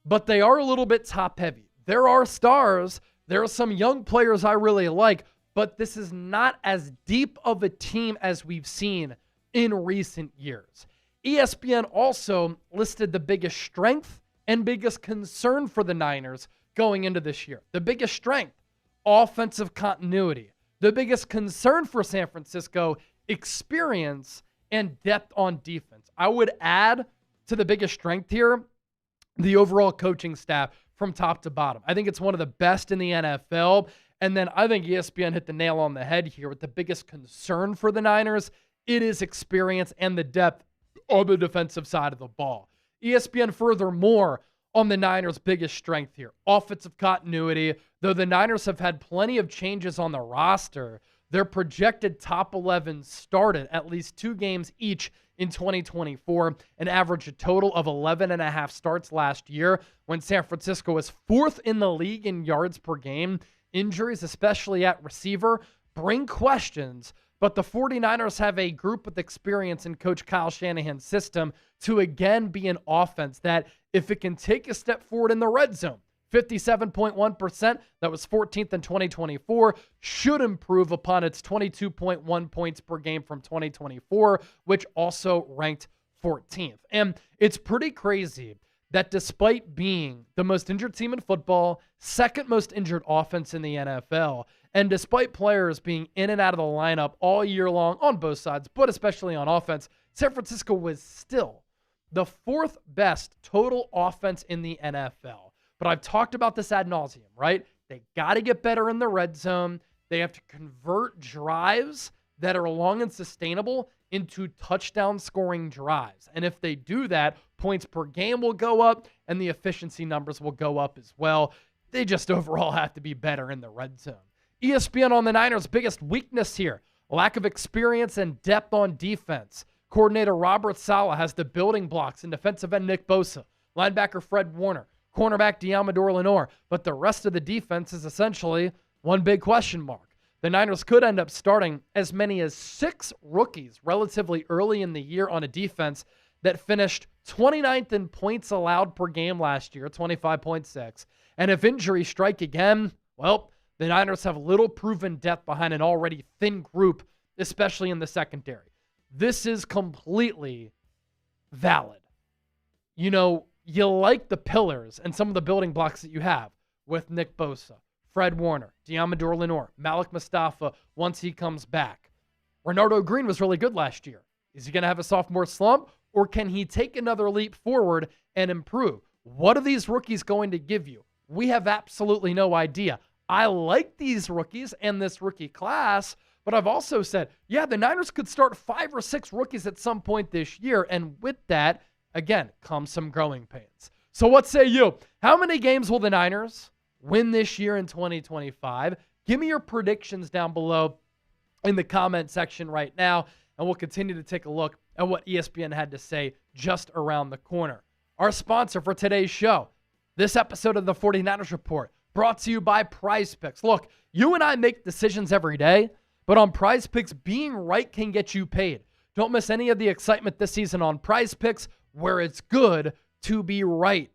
Speaker 1: But they are a little bit top heavy. There are stars. There are some young players I really like, but this is not as deep of a team as we've seen in recent years. ESPN also listed the biggest strength and biggest concern for the Niners going into this year. The biggest strength, offensive continuity. The biggest concern for San Francisco, experience and depth on defense. I would add to the biggest strength here, the overall coaching staff from top to bottom. I think it's one of the best in the NFL. And then I think ESPN hit the nail on the head here with the biggest concern for the Niners. It is experience and the depth on the defensive side of the ball. ESPN furthermore on the Niners' biggest strength here, offensive continuity. Though the Niners have had plenty of changes on the roster, their projected top 11 started at least 2 games each in 2024 and averaged a total of 11.5 starts last year when San Francisco was 4th in the league in yards per game. Injuries, especially at receiver, bring questions, but the 49ers have a group with experience in Coach Kyle Shanahan's system to again be an offense that, if it can take a step forward in the red zone, 57.1%, that was 14th in 2024, should improve upon its 22.1 points per game from 2024, which also ranked 14th. And it's pretty crazy that despite being the most injured team in football, second most injured offense in the NFL, and despite players being in and out of the lineup all year long on both sides, but especially on offense, San Francisco was still the 4th best total offense in the NFL. But I've talked about this ad nauseum, right? They got to get better in the red zone. They have to convert drives that are long and sustainable into touchdown scoring drives. And if they do that, points per game will go up and the efficiency numbers will go up as well. They just overall have to be better in the red zone. ESPN on the Niners' biggest weakness here, lack of experience and depth on defense. Coordinator Robert Saleh has the building blocks in defensive end Nick Bosa, linebacker Fred Warner, cornerback Diamador Lenore, but the rest of the defense is essentially one big question mark. The Niners could end up starting as many as 6 rookies relatively early in the year on a defense that finished 29th in points allowed per game last year, 25.6. And if injuries strike again, well, the Niners have little proven depth behind an already thin group, especially in the secondary. This is completely valid. You know, you like the pillars and some of the building blocks that you have with Nick Bosa, Fred Warner, Diamador Lenore, Malik Mustafa once he comes back. Renardo Green was really good last year. Is he going to have a sophomore slump, or can he take another leap forward and improve? What are these rookies going to give you? We have absolutely no idea. I like these rookies and this rookie class, but I've also said, yeah, the Niners could start 5 or 6 rookies at some point this year, and with that, again, comes some growing pains. So what say you? How many games will the Niners win this year in 2025? Give me your predictions down below in the comment section right now, and we'll continue to take a look at what ESPN had to say just around the corner. Our sponsor for today's show, this episode of the 49ers Report, brought to you by Prize Picks. Look, you and I make decisions every day, but on Prize Picks, being right can get you paid. Don't miss any of the excitement this season on Prize Picks, where it's good to be right.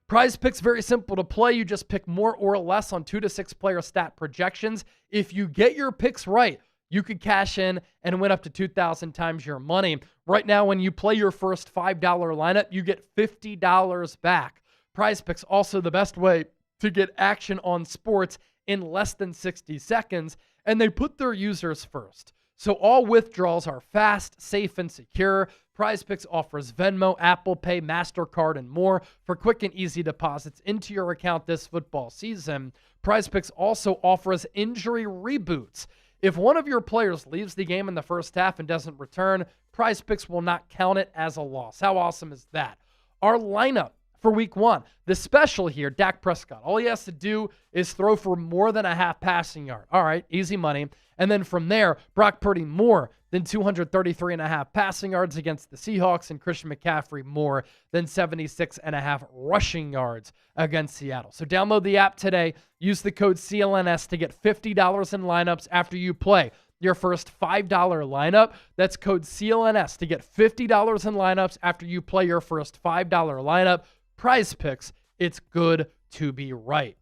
Speaker 1: Prize Picks, very simple to play. You just pick more or less on 2 to 6 player stat projections. If you get your picks right, you could cash in and win up to 2,000 times your money. Right now, when you play your first $5 lineup, you get $50 back. Prize Picks, also the best way to get action on sports in less than 60 seconds, and they put their users first. So all withdrawals are fast, safe, and secure. Prize Picks offers Venmo, Apple Pay, MasterCard, and more for quick and easy deposits into your account this football season. Prize Picks also offers injury reboots. If one of your players leaves the game in the first half and doesn't return, Prize Picks will not count it as a loss. How awesome is that? Our lineup for week 1. The special here, Dak Prescott, all he has to do is throw for more than a half passing yard. All right, easy money. And then from there, Brock Purdy more than 233.5 passing yards against the Seahawks, and Christian McCaffrey more than 76.5 rushing yards against Seattle. So download the app today. Use the code CLNS to get $50 in lineups after you play your first $5 lineup. That's code CLNS to get $50 in lineups after you play your first $5 lineup. Prize Picks, it's good to be right.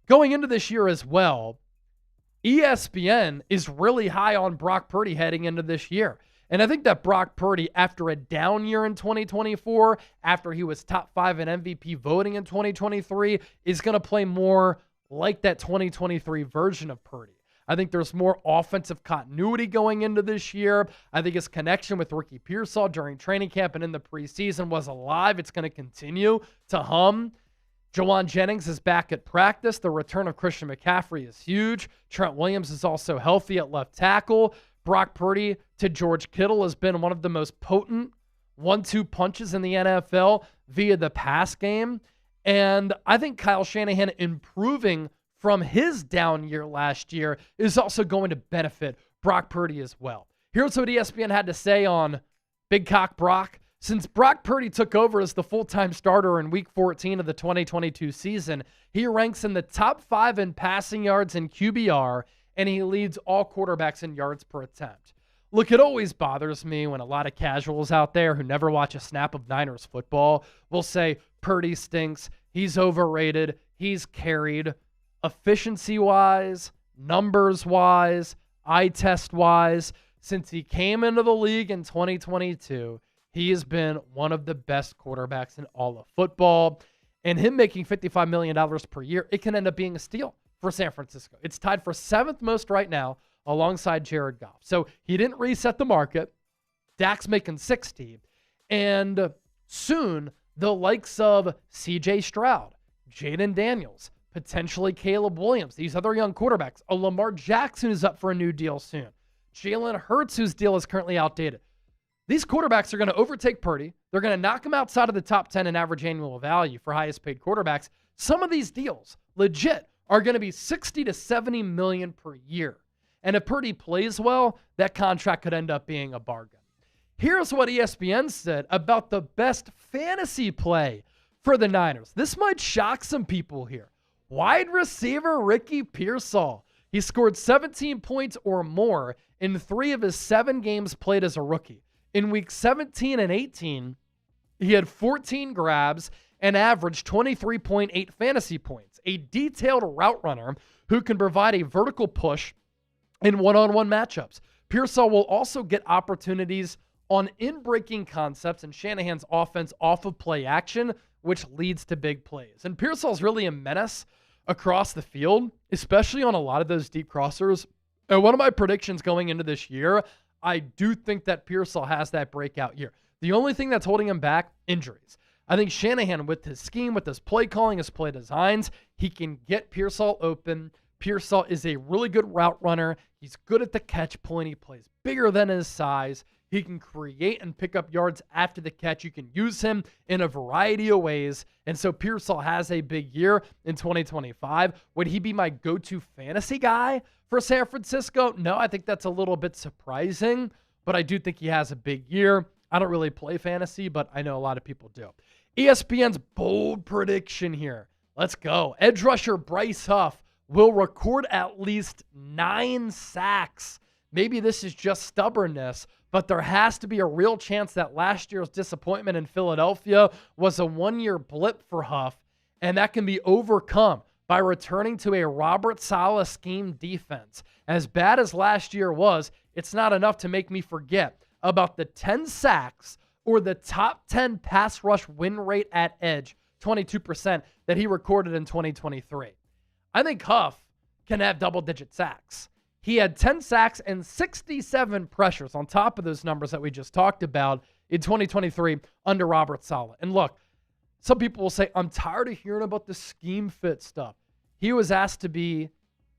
Speaker 1: Going into this year as well, ESPN is really high on Brock Purdy heading into this year. And I think that Brock Purdy, after a down year in 2024, after he was top 5 in MVP voting in 2023, is going to play more like that 2023 version of Purdy. I think there's more offensive continuity going into this year. I think his connection with Ricky Pearsall during training camp and in the preseason was alive. It's going to continue to hum. Jawan Jennings is back at practice. The return of Christian McCaffrey is huge. Trent Williams is also healthy at left tackle. Brock Purdy to George Kittle has been one of the most potent 1-2 punches in the NFL via the pass game. And I think Kyle Shanahan improving from his down year last year is also going to benefit Brock Purdy as well. Here's what ESPN had to say on Big Cock Brock. Since Brock Purdy took over as the full-time starter in Week 14 of the 2022 season, he ranks in the top 5 in passing yards and QBR, and he leads all quarterbacks in yards per attempt. Look, it always bothers me when a lot of casuals out there who never watch a snap of Niners football will say, Purdy stinks, he's overrated, he's carried. Efficiency-wise, numbers-wise, eye test-wise, since he came into the league in 2022, he has been one of the best quarterbacks in all of football. And him making $55 million per year, it can end up being a steal for San Francisco. It's tied for 7th most right now alongside Jared Goff. So he didn't reset the market. Dak's making 60. And soon, the likes of C.J. Stroud, Jaden Daniels, potentially Caleb Williams, these other young quarterbacks, a Lamar Jackson is up for a new deal soon, Jalen Hurts, whose deal is currently outdated. These quarterbacks are going to overtake Purdy. They're going to knock him outside of the top 10 in average annual value for highest paid quarterbacks. Some of these deals, legit, are going to be $60 to $70 million per year. And if Purdy plays well, that contract could end up being a bargain. Here's what ESPN said about the best fantasy play for the Niners. This might shock some people here. Wide receiver Ricky Pearsall. He scored 17 points or more in 3 of his 7 games played as a rookie. In weeks 17 and 18, he had 14 grabs and averaged 23.8 fantasy points. A detailed route runner who can provide a vertical push in one-on-one matchups. Pearsall will also get opportunities on in-breaking concepts and Shanahan's offense off of play action, which leads to big plays. And Pearsall's really a menace across the field, especially on a lot of those deep crossers. And one of my predictions going into this year, I do think that Pearsall has that breakout year. The only thing that's holding him back, injuries. I think Shanahan, with his scheme, with his play calling, his play designs, he can get Pearsall open. Pearsall is a really good route runner. He's good at the catch point. He plays bigger than his size. He can create and pick up yards after the catch. You can use him in a variety of ways. And so Pearsall has a big year in 2025. Would he be my go-to fantasy guy for San Francisco? No, I think that's a little bit surprising, but I do think he has a big year. I don't really play fantasy, but I know a lot of people do. ESPN's bold prediction here. Let's go. Edge rusher Bryce Huff will record at least 9 sacks. Maybe this is just stubbornness, but there has to be a real chance that last year's disappointment in Philadelphia was a one-year blip for Huff, and that can be overcome by returning to a Robert Saleh scheme defense. As bad as last year was, it's not enough to make me forget about the 10 sacks or the top 10 pass rush win rate at edge, 22%, that he recorded in 2023. I think Huff can have double-digit sacks. He had 10 sacks and 67 pressures on top of those numbers that we just talked about in 2023 under Robert Saleh. And look, some people will say, I'm tired of hearing about the scheme fit stuff. He was asked to be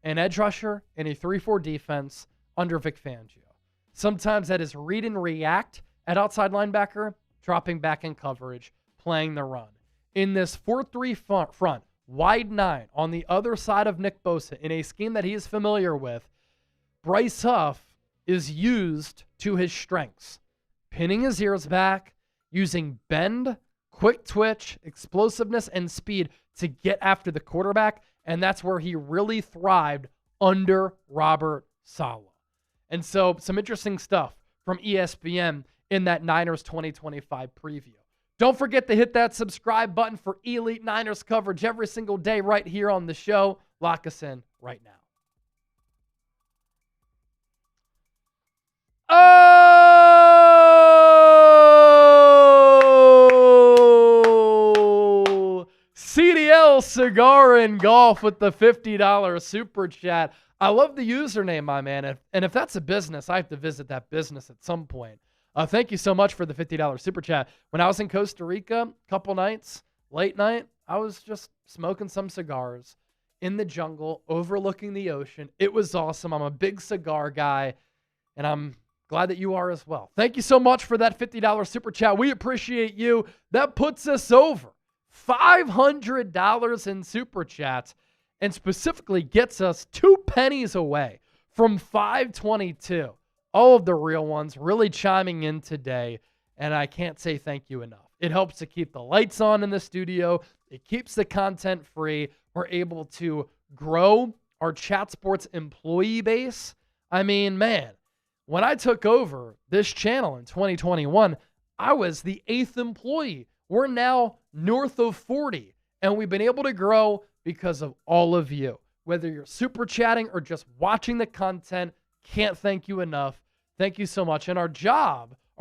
Speaker 1: an edge rusher in a 3-4 defense under Vic Fangio. Sometimes that is read and react at outside linebacker, dropping back in coverage, playing the run. in this 4-3 front, wide 9 on the other side of Nick Bosa in a scheme that he is familiar with, Bryce Huff is used to his strengths. Pinning his ears back, using bend, quick twitch, explosiveness, and speed to get after the quarterback, and that's where he really thrived under Robert Saleh. And so some interesting stuff from ESPN in that Niners 2025 preview. Don't forget to hit that subscribe button for Elite Niners coverage every single day right here on the show. Lock us in right now. Oh! CDL Cigar and Golf with the $50 super chat. I love the username, my man. And if that's a business, I have to visit that business at some point. Thank you so much for the $50 super chat. When I was in Costa Rica, a couple nights, late night, I was just smoking some cigars in the jungle, overlooking the ocean. It was awesome. I'm a big cigar guy, and I'm glad that you are as well. Thank you so much for that $50 super chat. We appreciate you. That puts us over $500 in super chats and specifically gets us 2 pennies away from 522. All of the real ones really chiming in today, and I can't say thank you enough. It helps to keep the lights on in the studio. It keeps the content free. We're able to grow our Chat Sports employee base. I mean, man, when I took over this channel in 2021, I was the 8th employee. We're now north of 40, and we've been able to grow because of all of you. Whether you're super chatting or just watching the content, can't thank you enough. Thank you so much. And our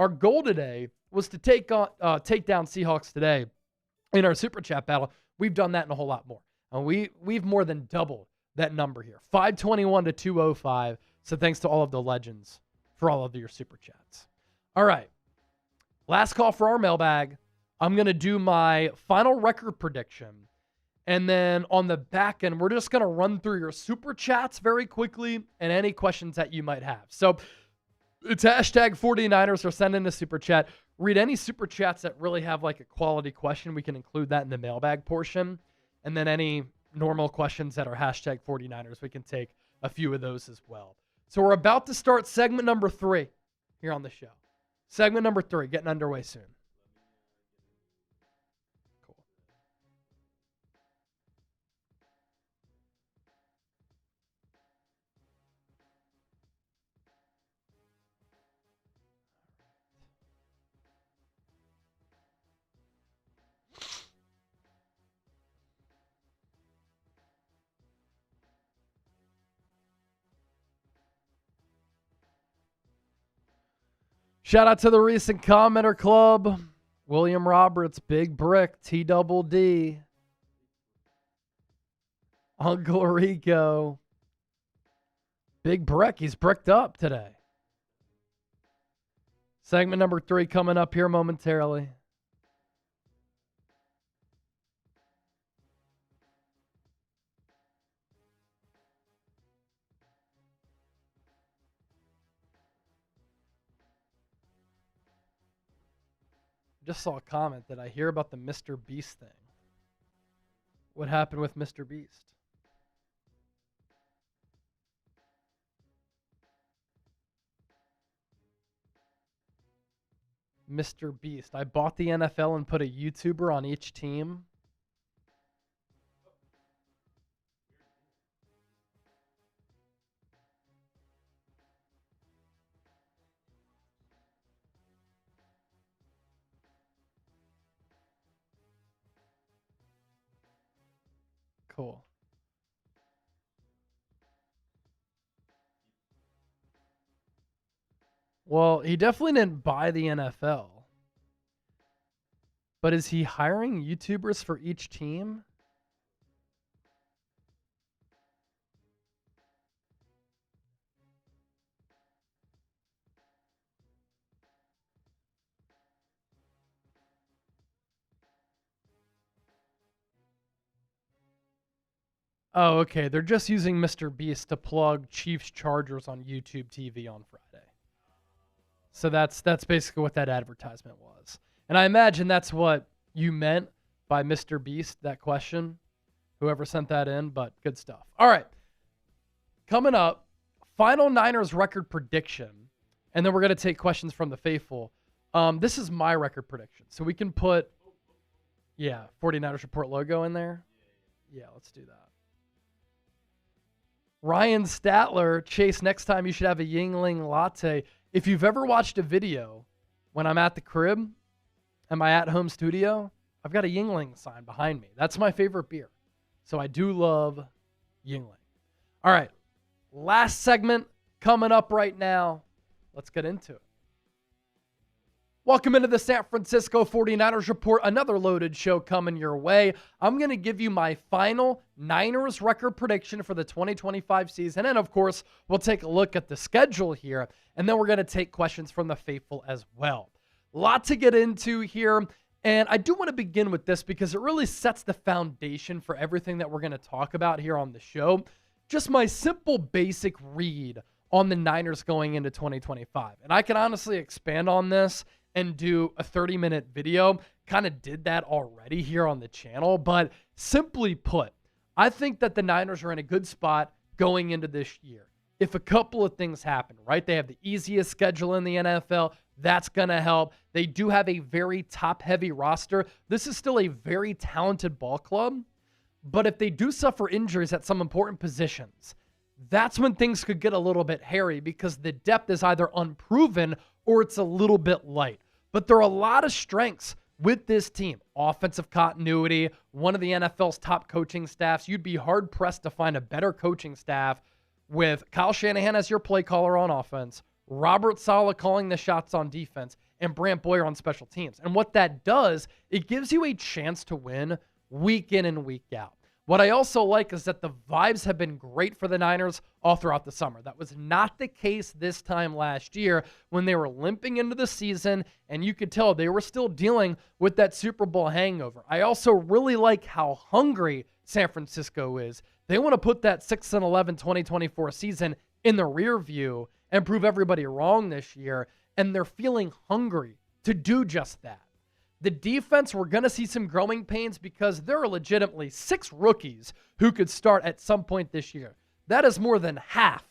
Speaker 1: goal today was to take down Seahawks today in our super chat battle. We've done that and a whole lot more. And we've more than doubled that number here, 521 to 205. So thanks to all of the legends for all of your super chats. All right, last call for our mailbag. I'm going to do my final record prediction. And then on the back end, we're just going to run through your super chats very quickly and any questions that you might have. So it's hashtag 49ers or send in a super chat. Read any super chats that really have like a quality question. We can include that in the mailbag portion. And then any normal questions that are hashtag 49ers, we can take a few of those as well. So we're about to start segment number 3 here on the show. Segment number 3, getting underway soon. Shout out to the recent commenter club. William Roberts, Big Brick, T-double-D. Uncle Rico. Big Brick, he's bricked up today. Segment number 3 coming up here momentarily. Just saw a comment that I hear about the Mr. Beast thing. What happened with Mr. Beast? Mr. Beast. I bought the NFL and put a YouTuber on each team. Cool. Well, he definitely didn't buy the NFL. But is he hiring YouTubers for each team? Oh, okay. They're just using Mr. Beast to plug Chiefs Chargers on YouTube TV on Friday. So that's basically what that advertisement was. And I imagine that's what you meant by Mr. Beast, that question. Whoever sent that in, but good stuff. All right. Coming up, final Niners record prediction. And then we're going to take questions from the faithful. This is my record prediction. So we can put, 49ers Report logo in there. Yeah, let's do that. Ryan Statler, Chase, next time you should have a Yingling latte. If you've ever watched a video when I'm at the crib, at my at-home studio, I've got a Yingling sign behind me. That's my favorite beer. So I do love Yingling. All right, last segment coming up right now. Let's get into it. Welcome into the San Francisco 49ers Report, another loaded show coming your way. I'm going to give you my final Niners record prediction for the 2025 season. And of course, we'll take a look at the schedule here. And then we're going to take questions from the faithful as well. Lot to get into here. And I do want to begin with this because it really sets the foundation for everything that we're going to talk about here on the show. Just my simple basic read on the Niners going into 2025. And I can honestly expand on this and do a 30-minute video. Kind of did that already here on the channel. But simply put, I think that the Niners are in a good spot going into this year. If a couple of things happen, right? They have the easiest schedule in the NFL. That's going to help. They do have a very top-heavy roster. This is still a very talented ball club. But if they do suffer injuries at some important positions, that's when things could get a little bit hairy because the depth is either unproven or it's a little bit light. But there are a lot of strengths with this team. Offensive continuity, one of the NFL's top coaching staffs. You'd be hard-pressed to find a better coaching staff with Kyle Shanahan as your play caller on offense, Robert Saleh calling the shots on defense, and Brant Boyer on special teams. And what that does, it gives you a chance to win week in and week out. What I also like is that the vibes have been great for the Niners all throughout the summer. That was not the case this time last year when they were limping into the season, and you could tell they were still dealing with that Super Bowl hangover. I also really like how hungry San Francisco is. They want to put that 6-11 2024 season in the rear view and prove everybody wrong this year, and they're feeling hungry to do just that. The defense, we're going to see some growing pains because there are legitimately 6 rookies who could start at some point this year. That is more than half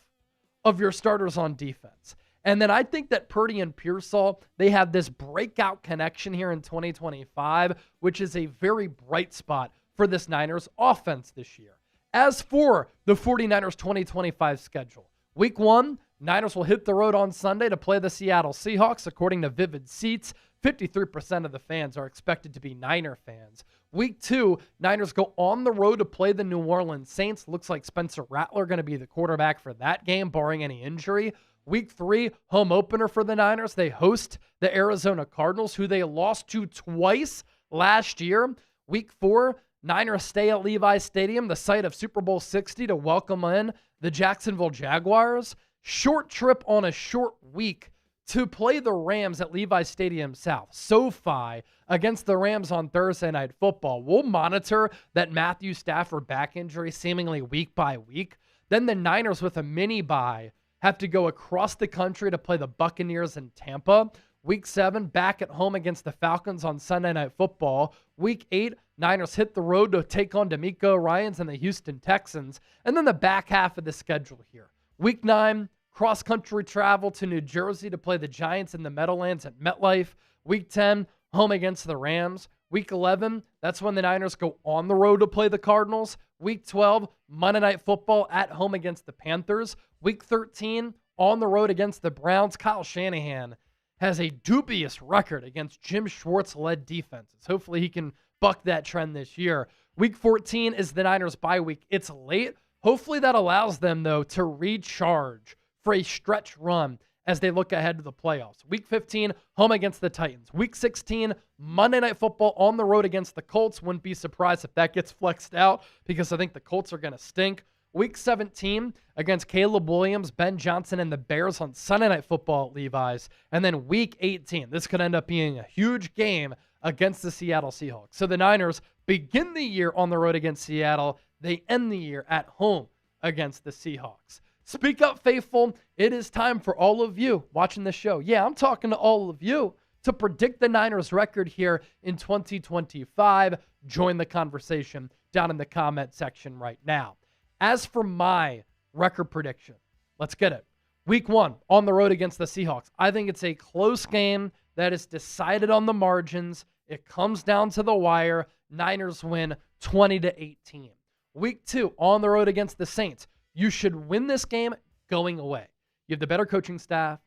Speaker 1: of your starters on defense. And then I think that Purdy and Pearsall, they have this breakout connection here in 2025, which is a very bright spot for this Niners offense this year. As for the 49ers 2025 schedule, week 1, Niners will hit the road on Sunday to play the Seattle Seahawks. According to Vivid Seats, 53% of the fans are expected to be Niner fans. Week 2, Niners go on the road to play the New Orleans Saints. Looks like Spencer Rattler going to be the quarterback for that game, barring any injury. Week 3, home opener for the Niners. They host the Arizona Cardinals, who they lost to twice last year. Week 4, Niners stay at Levi's Stadium, the site of Super Bowl 60, to welcome in the Jacksonville Jaguars. Short trip on a short week to play the Rams at Levi's Stadium South. SoFi against the Rams on Thursday Night Football. We'll monitor that Matthew Stafford back injury seemingly week by week. Then the Niners with a mini bye have to go across the country to play the Buccaneers in Tampa. Week 7, back at home against the Falcons on Sunday Night Football. Week 8, Niners hit the road to take on D'Amico Ryans and the Houston Texans. And then the back half of the schedule here. Week 9, cross-country travel to New Jersey to play the Giants in the Meadowlands at MetLife. Week 10, home against the Rams. Week 11, that's when the Niners go on the road to play the Cardinals. Week 12, Monday Night Football at home against the Panthers. Week 13, on the road against the Browns. Kyle Shanahan has a dubious record against Jim Schwartz-led defenses. Hopefully he can buck that trend this year. Week 14 is the Niners bye week. It's late. Hopefully that allows them, though, to recharge for a stretch run as they look ahead to the playoffs. Week 15, home against the Titans. Week 16, Monday Night Football on the road against the Colts. Wouldn't be surprised if that gets flexed out because I think the Colts are going to stink. Week 17 against Caleb Williams, Ben Johnson, and the Bears on Sunday Night Football at Levi's. And then Week 18, this could end up being a huge game against the Seattle Seahawks. So the Niners begin the year on the road against Seattle. They end the year at home against the Seahawks. Speak up, faithful. It is time for all of you watching the show. Yeah, I'm talking to all of you. to predict the Niners record here in 2025, join the conversation down in the comment section right now. As for my record prediction, let's get it. Week 1 on the road against the Seahawks. I think it's a close game that is decided on the margins. It comes down to the wire. Niners win 20-18. Week 2 on the road against the Saints. You should win this game going away. You have the better coaching staff.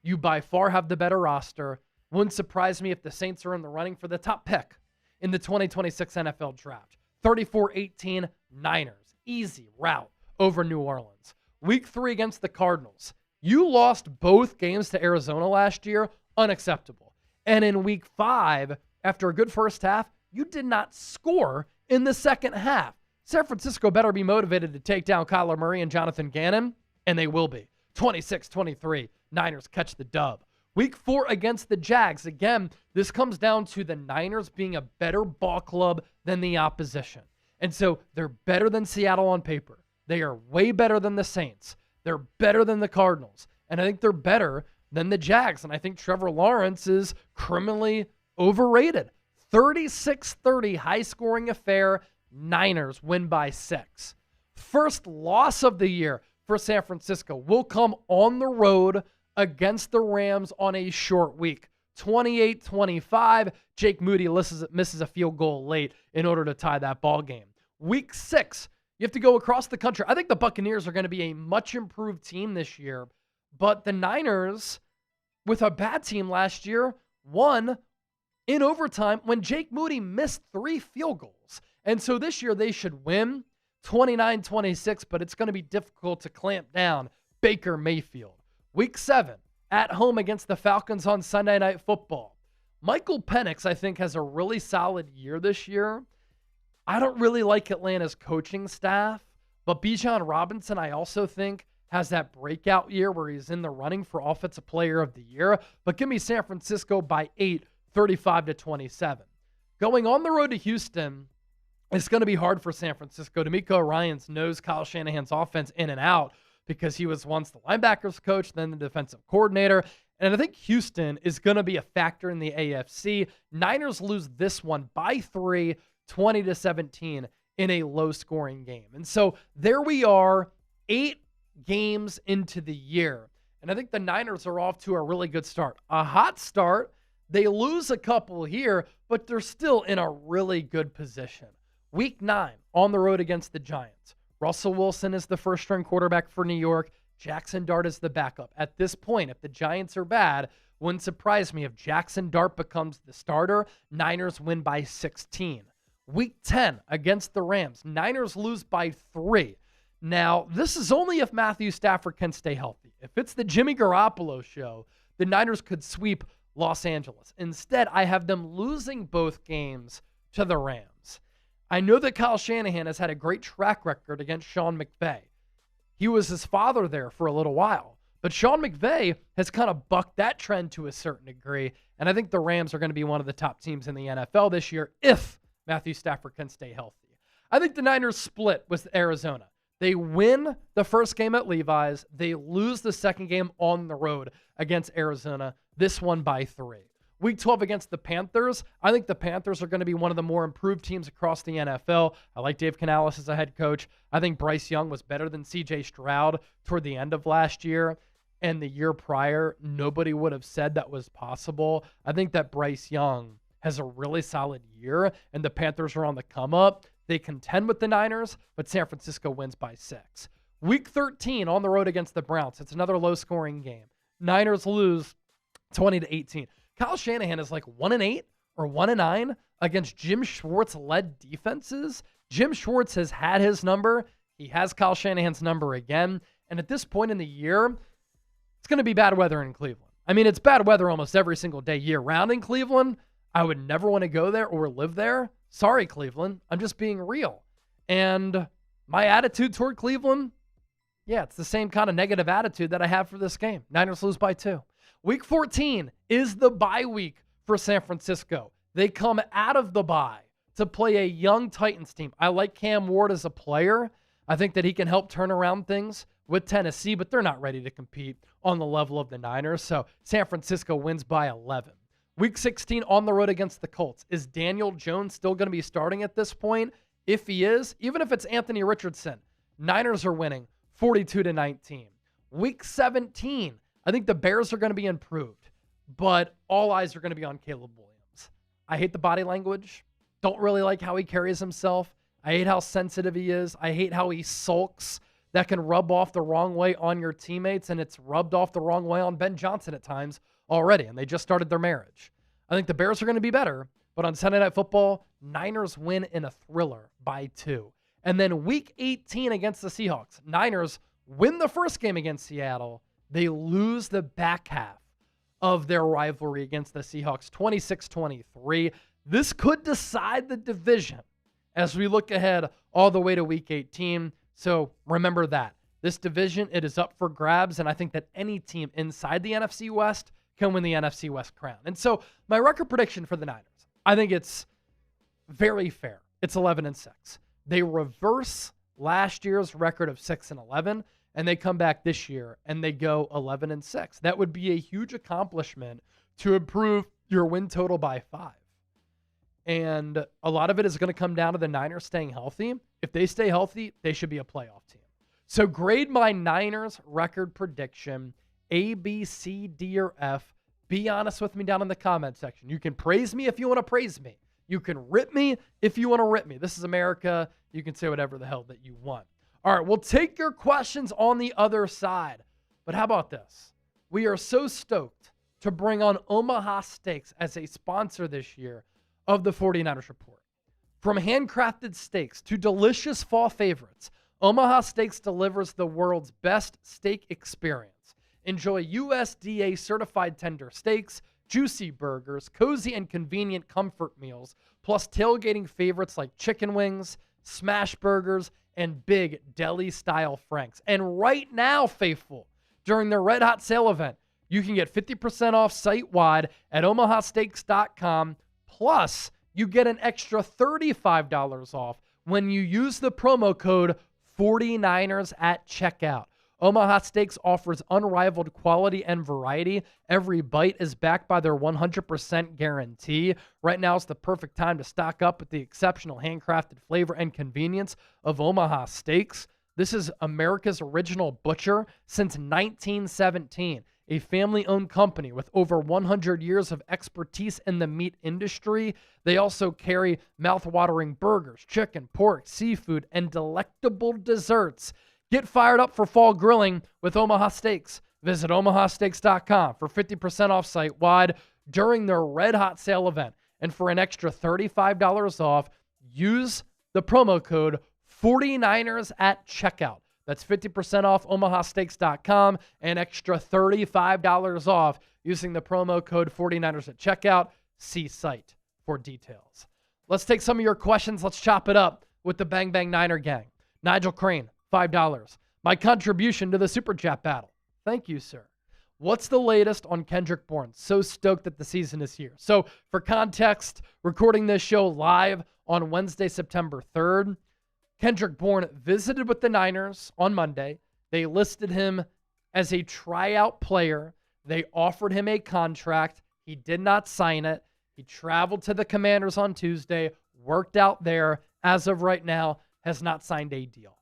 Speaker 1: You by far have the better roster. Wouldn't surprise me if the Saints are in the running for the top pick in the 2026 NFL Draft. 34-18 Niners. Easy route over New Orleans. Week 3 against the Cardinals. You lost both games to Arizona last year. Unacceptable. And in week 5, after a good first half, you did not score in the second half. San Francisco better be motivated to take down Kyler Murray and Jonathan Gannon, and they will be. 26-23. Niners catch the dub. Week 4 against the Jags. Again, this comes down to the Niners being a better ball club than the opposition. And so they're better than Seattle on paper. They are way better than the Saints. They're better than the Cardinals. And I think they're better than the Jags. And I think Trevor Lawrence is criminally overrated. 36-30, high-scoring affair. Niners win by 6. First loss of the year for San Francisco will come on the road against the Rams on a short week. 28-25. Jake Moody misses a field goal late in order to tie that ball game. Week 6, you have to go across the country. I think the Buccaneers are going to be a much improved team this year, but the Niners, with a bad team last year, won in overtime when Jake Moody missed 3 field goals. And so this year they should win 29-26, but it's going to be difficult to clamp down Baker Mayfield. Week 7, at home against the Falcons on Sunday Night Football. Michael Penix, I think, has a really solid year this year. I don't really like Atlanta's coaching staff, but Bijan Robinson, I also think, has that breakout year where he's in the running for Offensive Player of the Year. But give me San Francisco by 8, 35-27. Going on the road to Houston, it's going to be hard for San Francisco. DeMeco Ryans knows Kyle Shanahan's offense in and out because he was once the linebackers coach, then the defensive coordinator. And I think Houston is going to be a factor in the AFC. Niners lose this one by 3, 20-17 in a low-scoring game. And so there we are, 8 games into the year. And I think the Niners are off to a really good start. A hot start. They lose a couple here, but they're still in a really good position. Week 9, on the road against the Giants. Russell Wilson is the first-string quarterback for New York. Jackson Dart is the backup. At this point, if the Giants are bad, wouldn't surprise me if Jackson Dart becomes the starter. Niners win by 16. Week 10 against the Rams. Niners lose by 3. Now, this is only if Matthew Stafford can stay healthy. If it's the Jimmy Garoppolo show, the Niners could sweep Los Angeles. Instead, I have them losing both games to the Rams. I know that Kyle Shanahan has had a great track record against Sean McVay. He was his father there for a little while. But Sean McVay has kind of bucked that trend to a certain degree, and I think the Rams are going to be one of the top teams in the NFL this year if Matthew Stafford can stay healthy. I think the Niners split with Arizona. They win the first game at Levi's. They lose the second game on the road against Arizona, this one by 3. Week 12 against the Panthers. I think the Panthers are going to be one of the more improved teams across the NFL. I like Dave Canales as a head coach. I think Bryce Young was better than C.J. Stroud toward the end of last year. And the year prior, nobody would have said that was possible. I think that Bryce Young has a really solid year, and the Panthers are on the come up. They contend with the Niners, but San Francisco wins by 6. Week 13 on the road against the Browns. It's another low-scoring game. Niners lose 20-18. Kyle Shanahan is like 1-8 or 1-9 against Jim Schwartz-led defenses. Jim Schwartz has had his number. He has Kyle Shanahan's number again. And at this point in the year, it's going to be bad weather in Cleveland. I mean, it's bad weather almost every single day year-round in Cleveland. I would never want to go there or live there. Sorry, Cleveland. I'm just being real. And my attitude toward Cleveland, yeah, it's the same kind of negative attitude that I have for this game. Niners lose by 2. Week 14 is the bye week for San Francisco. They come out of the bye to play a young Titans team. I like Cam Ward as a player. I think that he can help turn around things with Tennessee, but they're not ready to compete on the level of the Niners. So San Francisco wins by 11. Week 16 on the road against the Colts. Is Daniel Jones still going to be starting at this point? If he is, even if it's Anthony Richardson, Niners are winning 42-19. Week 17, I think the Bears are going to be improved, but all eyes are going to be on Caleb Williams. I hate the body language. Don't really like how he carries himself. I hate how sensitive he is. I hate how he sulks. That can rub off the wrong way on your teammates, and it's rubbed off the wrong way on Ben Johnson at times already, and they just started their marriage. I think the Bears are going to be better, but on Sunday Night Football, Niners win in a thriller by 2. And then Week 18 against the Seahawks, Niners win the first game against Seattle. They lose the back half of their rivalry against the Seahawks, 26-23. This could decide the division as we look ahead all the way to Week 18. So remember that. This division, it is up for grabs, and I think that any team inside the NFC West can win the NFC West crown. And so my record prediction for the Niners, I think it's very fair. It's 11-6. They reverse last year's record of 6-11, and they come back this year and they go 11-6. That would be a huge accomplishment to improve your win total by 5. And a lot of it is going to come down to the Niners staying healthy. If they stay healthy, they should be a playoff team. So grade my Niners record prediction A, B, C, D, or F. Be honest with me down in the comment section. You can praise me if you want to praise me. You can rip me if you want to rip me. This is America. You can say whatever the hell that you want. All right, we'll take your questions on the other side. But how about this? We are so stoked to bring on Omaha Steaks as a sponsor this year of the 49ers Report. From handcrafted steaks to delicious fall favorites, Omaha Steaks delivers the world's best steak experience. Enjoy USDA certified tender steaks, juicy burgers, cozy and convenient comfort meals, plus tailgating favorites like chicken wings, smash burgers, and big deli-style franks. And right now, faithful, during their Red Hot Sale event, you can get 50% off site-wide at omahasteaks.com. Plus, you get an extra $35 off when you use the promo code 49ers at checkout. Omaha Steaks offers unrivaled quality and variety. Every bite is backed by their 100% guarantee. Right now is the perfect time to stock up with the exceptional handcrafted flavor and convenience of Omaha Steaks. This is America's original butcher since 1917. A family-owned company with over 100 years of expertise in the meat industry. They also carry mouth-watering burgers, chicken, pork, seafood, and delectable desserts. Get fired up for fall grilling with Omaha Steaks. Visit omahasteaks.com for 50% off site-wide during their Red Hot Sale event. And for an extra $35 off, use the promo code 49ers at checkout. That's 50% off omahasteaks.com and extra $35 off using the promo code 49ers at checkout. See site for details. Let's take some of your questions. Let's chop it up with the Bang Bang Niner gang. Nigel Crane, $5. My contribution to the Super Chat battle. Thank you, sir. What's the latest on Kendrick Bourne? So stoked that the season is here. So for context, recording this show live on Wednesday, September 3rd. Kendrick Bourne visited with the Niners on Monday. They listed him as a tryout player. They offered him a contract. He did not sign it. He traveled to the Commanders on Tuesday, worked out there. As of right now, has not signed a deal.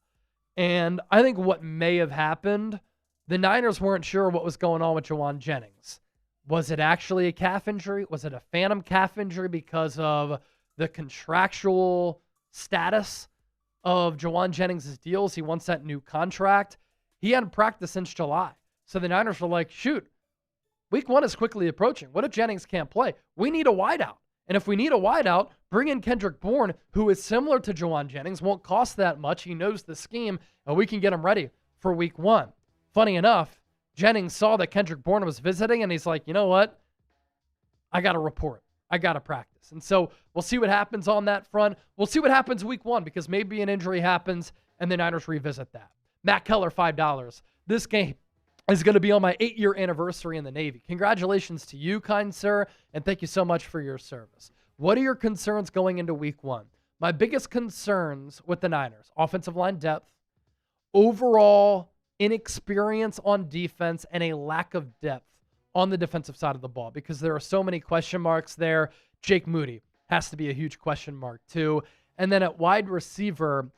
Speaker 1: And I think what may have happened, the Niners weren't sure what was going on with Juwan Jennings. Was it actually a calf injury? Was it a phantom calf injury because of the contractual status of Juwan Jennings' deals? He wants that new contract. He hadn't practiced since July. So the Niners were like, shoot, week 1 is quickly approaching. What if Jennings can't play? We need a wideout. And if we need a wideout, bring in Kendrick Bourne, who is similar to Juwan Jennings, won't cost that much. He knows the scheme, and we can get him ready for week 1. Funny enough, Jennings saw that Kendrick Bourne was visiting, and he's like, you know what? I got to report. I got to practice. And so we'll see what happens on that front. We'll see what happens week 1 because maybe an injury happens and the Niners revisit that. Matt Keller, $5. This game is going to be on my 8-year anniversary in the Navy. Congratulations to you, kind sir, and thank you so much for your service. What are your concerns going into week 1? My biggest concerns with the Niners, offensive line depth, overall inexperience on defense, and a lack of depth on the defensive side of the ball because there are so many question marks there. Jake Moody has to be a huge question mark too. And then at wide receiver,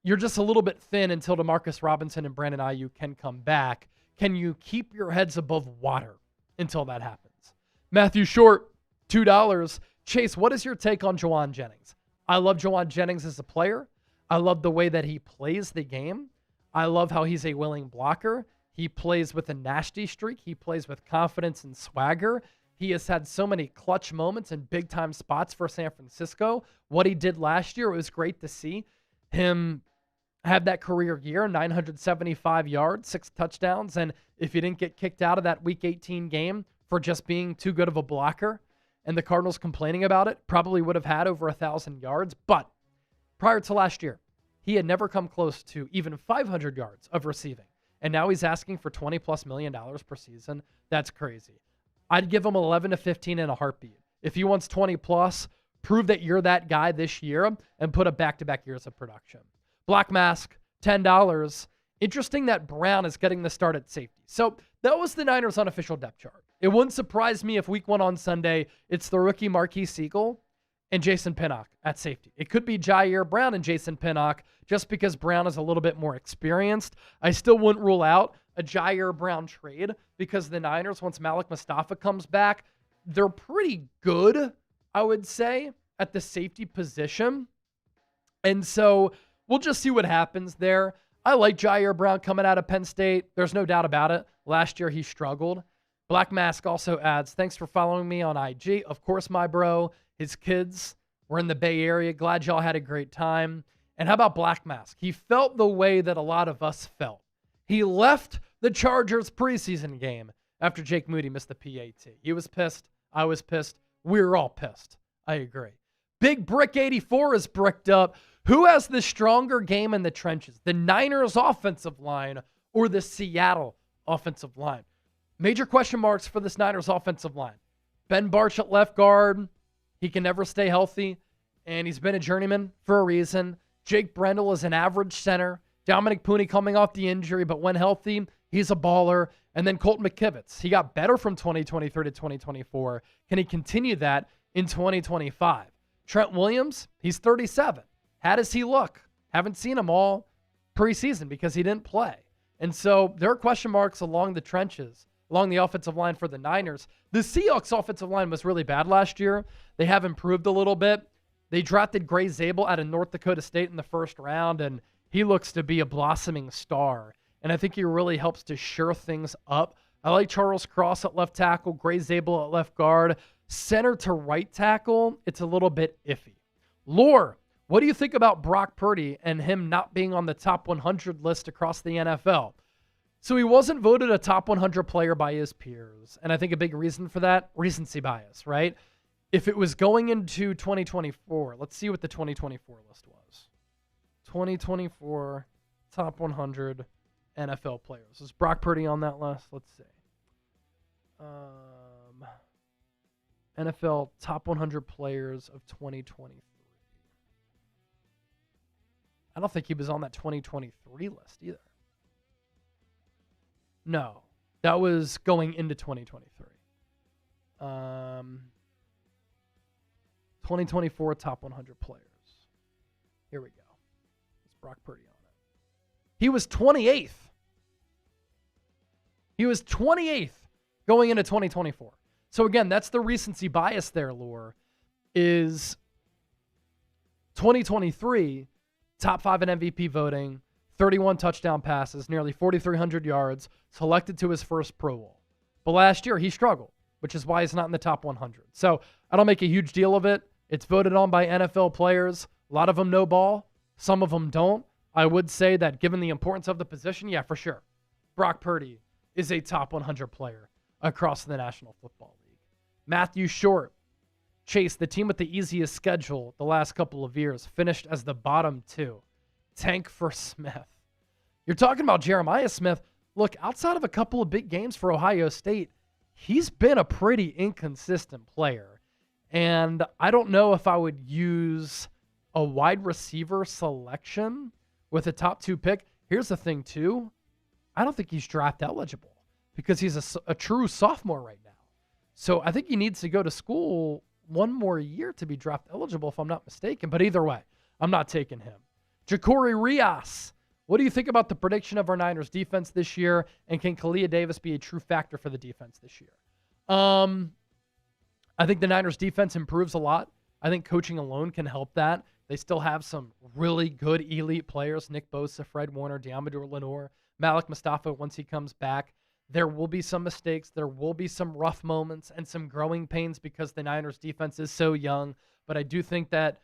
Speaker 1: you're just a little bit thin until DeMarcus Robinson and Brandon Ayuk can come back. Can you keep your heads above water until that happens? Matthew Short, $2. Chase, what is your take on Juwan Jennings? I love Juwan Jennings as a player. I love the way that he plays the game. I love how he's a willing blocker. He plays with a nasty streak. He plays with confidence and swagger. He has had so many clutch moments and big-time spots for San Francisco. What he did last year, it was great to see him have that career year, 975 yards, 6 touchdowns. And if he didn't get kicked out of that Week 18 game for just being too good of a blocker and the Cardinals complaining about it, probably would have had over 1,000 yards. But prior to last year, he had never come close to even 500 yards of receiving. And now he's asking for $20+ million per season. That's crazy. I'd give him 11 to 15 in a heartbeat. If he wants 20+, prove that you're that guy this year and put up back-to-back years of production. Black Mask, $10. Interesting that Brown is getting the start at safety. So that was the Niners' unofficial depth chart. It wouldn't surprise me if week 1 on Sunday, it's the rookie Marquise Siegel and Jason Pinnock at safety. It could be Jair Brown and Jason Pinnock just because Brown is a little bit more experienced. I still wouldn't rule out a Jair Brown trade because the Niners, once Malik Mustafa comes back, they're pretty good, I would say, at the safety position. And so we'll just see what happens there. I like Jair Brown coming out of Penn State. There's no doubt about it. Last year he struggled. Black Mask also adds, thanks for following me on IG. Of course, my bro. His kids were in the Bay Area. Glad y'all had a great time. And how about Black Mask? He felt the way that a lot of us felt. He left the Chargers preseason game after Jake Moody missed the PAT. He was pissed. I was pissed. We were all pissed. I agree. Big Brick 84 is bricked up. Who has the stronger game in the trenches? The Niners offensive line or the Seattle offensive line? Major question marks for this Niners offensive line. Ben Barch at left guard. He can never stay healthy, and he's been a journeyman for a reason. Jake Brendel is an average center. Dominic Pooney coming off the injury, but when healthy, he's a baller. And then Colton McKivitz. He got better from 2023 to 2024. Can he continue that in 2025? Trent Williams, he's 37. How does he look? Haven't seen him all preseason because he didn't play. And so there are question marks along the trenches, along the offensive line for the Niners. The Seahawks offensive line was really bad last year. They have improved a little bit. They drafted Gray Zabel out of North Dakota State in the first round, and he looks to be a blossoming star. And I think he really helps to shore things up. I like Charles Cross at left tackle, Gray Zabel at left guard. Center to right tackle, it's a little bit iffy. Lore, what do you think about Brock Purdy and him not being on the top 100 list across the NFL? So he wasn't voted a top 100 player by his peers. And I think a big reason for that, recency bias, right? If it was going into 2024, let's see what the 2024 list was. 2024 top 100 NFL players. Is Brock Purdy on that list? Let's see. NFL top 100 players of 2023. I don't think he was on that 2023 list either. No, that was going into 2023. 2024 top 100 players. Here we go. It's Brock Purdy on it. He was 28th. He was 28th going into 2024. So again, that's the recency bias there, Lore, is 2023, top 5 in MVP voting, 31 touchdown passes, nearly 4,300 yards, selected to his first Pro Bowl. But last year, he struggled, which is why he's not in the top 100. So I don't make a huge deal of it. It's voted on by NFL players. A lot of them know ball. Some of them don't. I would say that given the importance of the position, yeah, for sure. Brock Purdy is a top 100 player across the National Football League. Matthew Short, Chase, the team with the easiest schedule the last couple of years, finished as the bottom 2. Tank for Smith. You're talking about Jeremiah Smith. Look, outside of a couple of big games for Ohio State, he's been a pretty inconsistent player. And I don't know if I would use a wide receiver selection with a top 2 pick. Here's the thing, too. I don't think he's draft eligible. because he's a true sophomore right now. So I think he needs to go to school one more year to be draft eligible, if I'm not mistaken. But either way, I'm not taking him. Ja'Cory Rios. What do you think about the prediction of our Niners defense this year? And can Kalia Davis be a true factor for the defense this year? I think the Niners defense improves a lot. I think coaching alone can help that. They still have some really good elite players. Nick Bosa, Fred Warner, Deommodore Lenoir, Malik Mustafa once he comes back. There will be some mistakes. There will be some rough moments and some growing pains because the Niners defense is so young. But I do think that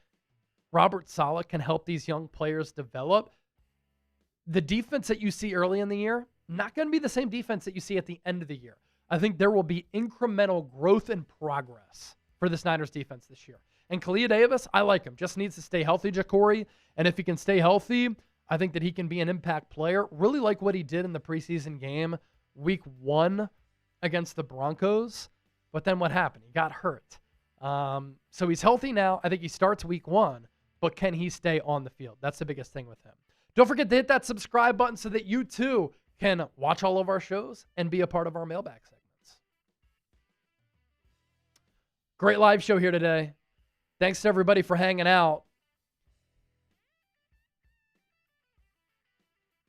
Speaker 1: Robert Saleh can help these young players develop. The defense that you see early in the year, not going to be the same defense that you see at the end of the year. I think there will be incremental growth and progress for this Niners defense this year. And Kalia Davis, I like him. Just needs to stay healthy, Ja'Cory. And if he can stay healthy, I think that he can be an impact player. Really like what he did in the preseason game, week 1 against the Broncos. But then what happened? He got hurt. So he's healthy now. I think he starts week 1. But can he stay on the field? That's the biggest thing with him. Don't forget to hit that subscribe button so that you too can watch all of our shows and be a part of our mailbag segments. Great live show here today. Thanks to everybody for hanging out.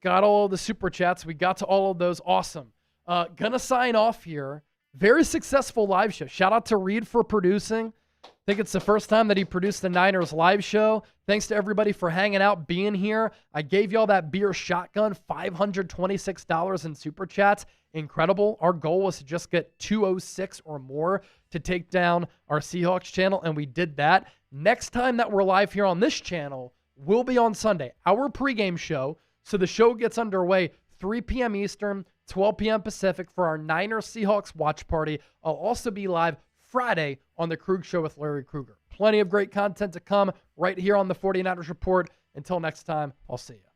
Speaker 1: Got all of the super chats. We got to all of those. Awesome. Gonna sign off here. Very successful live show. Shout out to Reed for producing. I think it's the first time that he produced the Niners live show. Thanks to everybody for hanging out, being here. I gave y'all that beer shotgun, $526 in super chats. Incredible. Our goal was to just get 206 or more to take down our Seahawks channel, and we did that. Next time that we're live here on this channel will be on Sunday, our pregame show. So the show gets underway 3 p.m. Eastern, 12 p.m. Pacific for our Niners Seahawks watch party. I'll also be live Friday on the Krug Show with Larry Krueger. Plenty of great content to come right here on the 49ers Report. Until next time, I'll see you.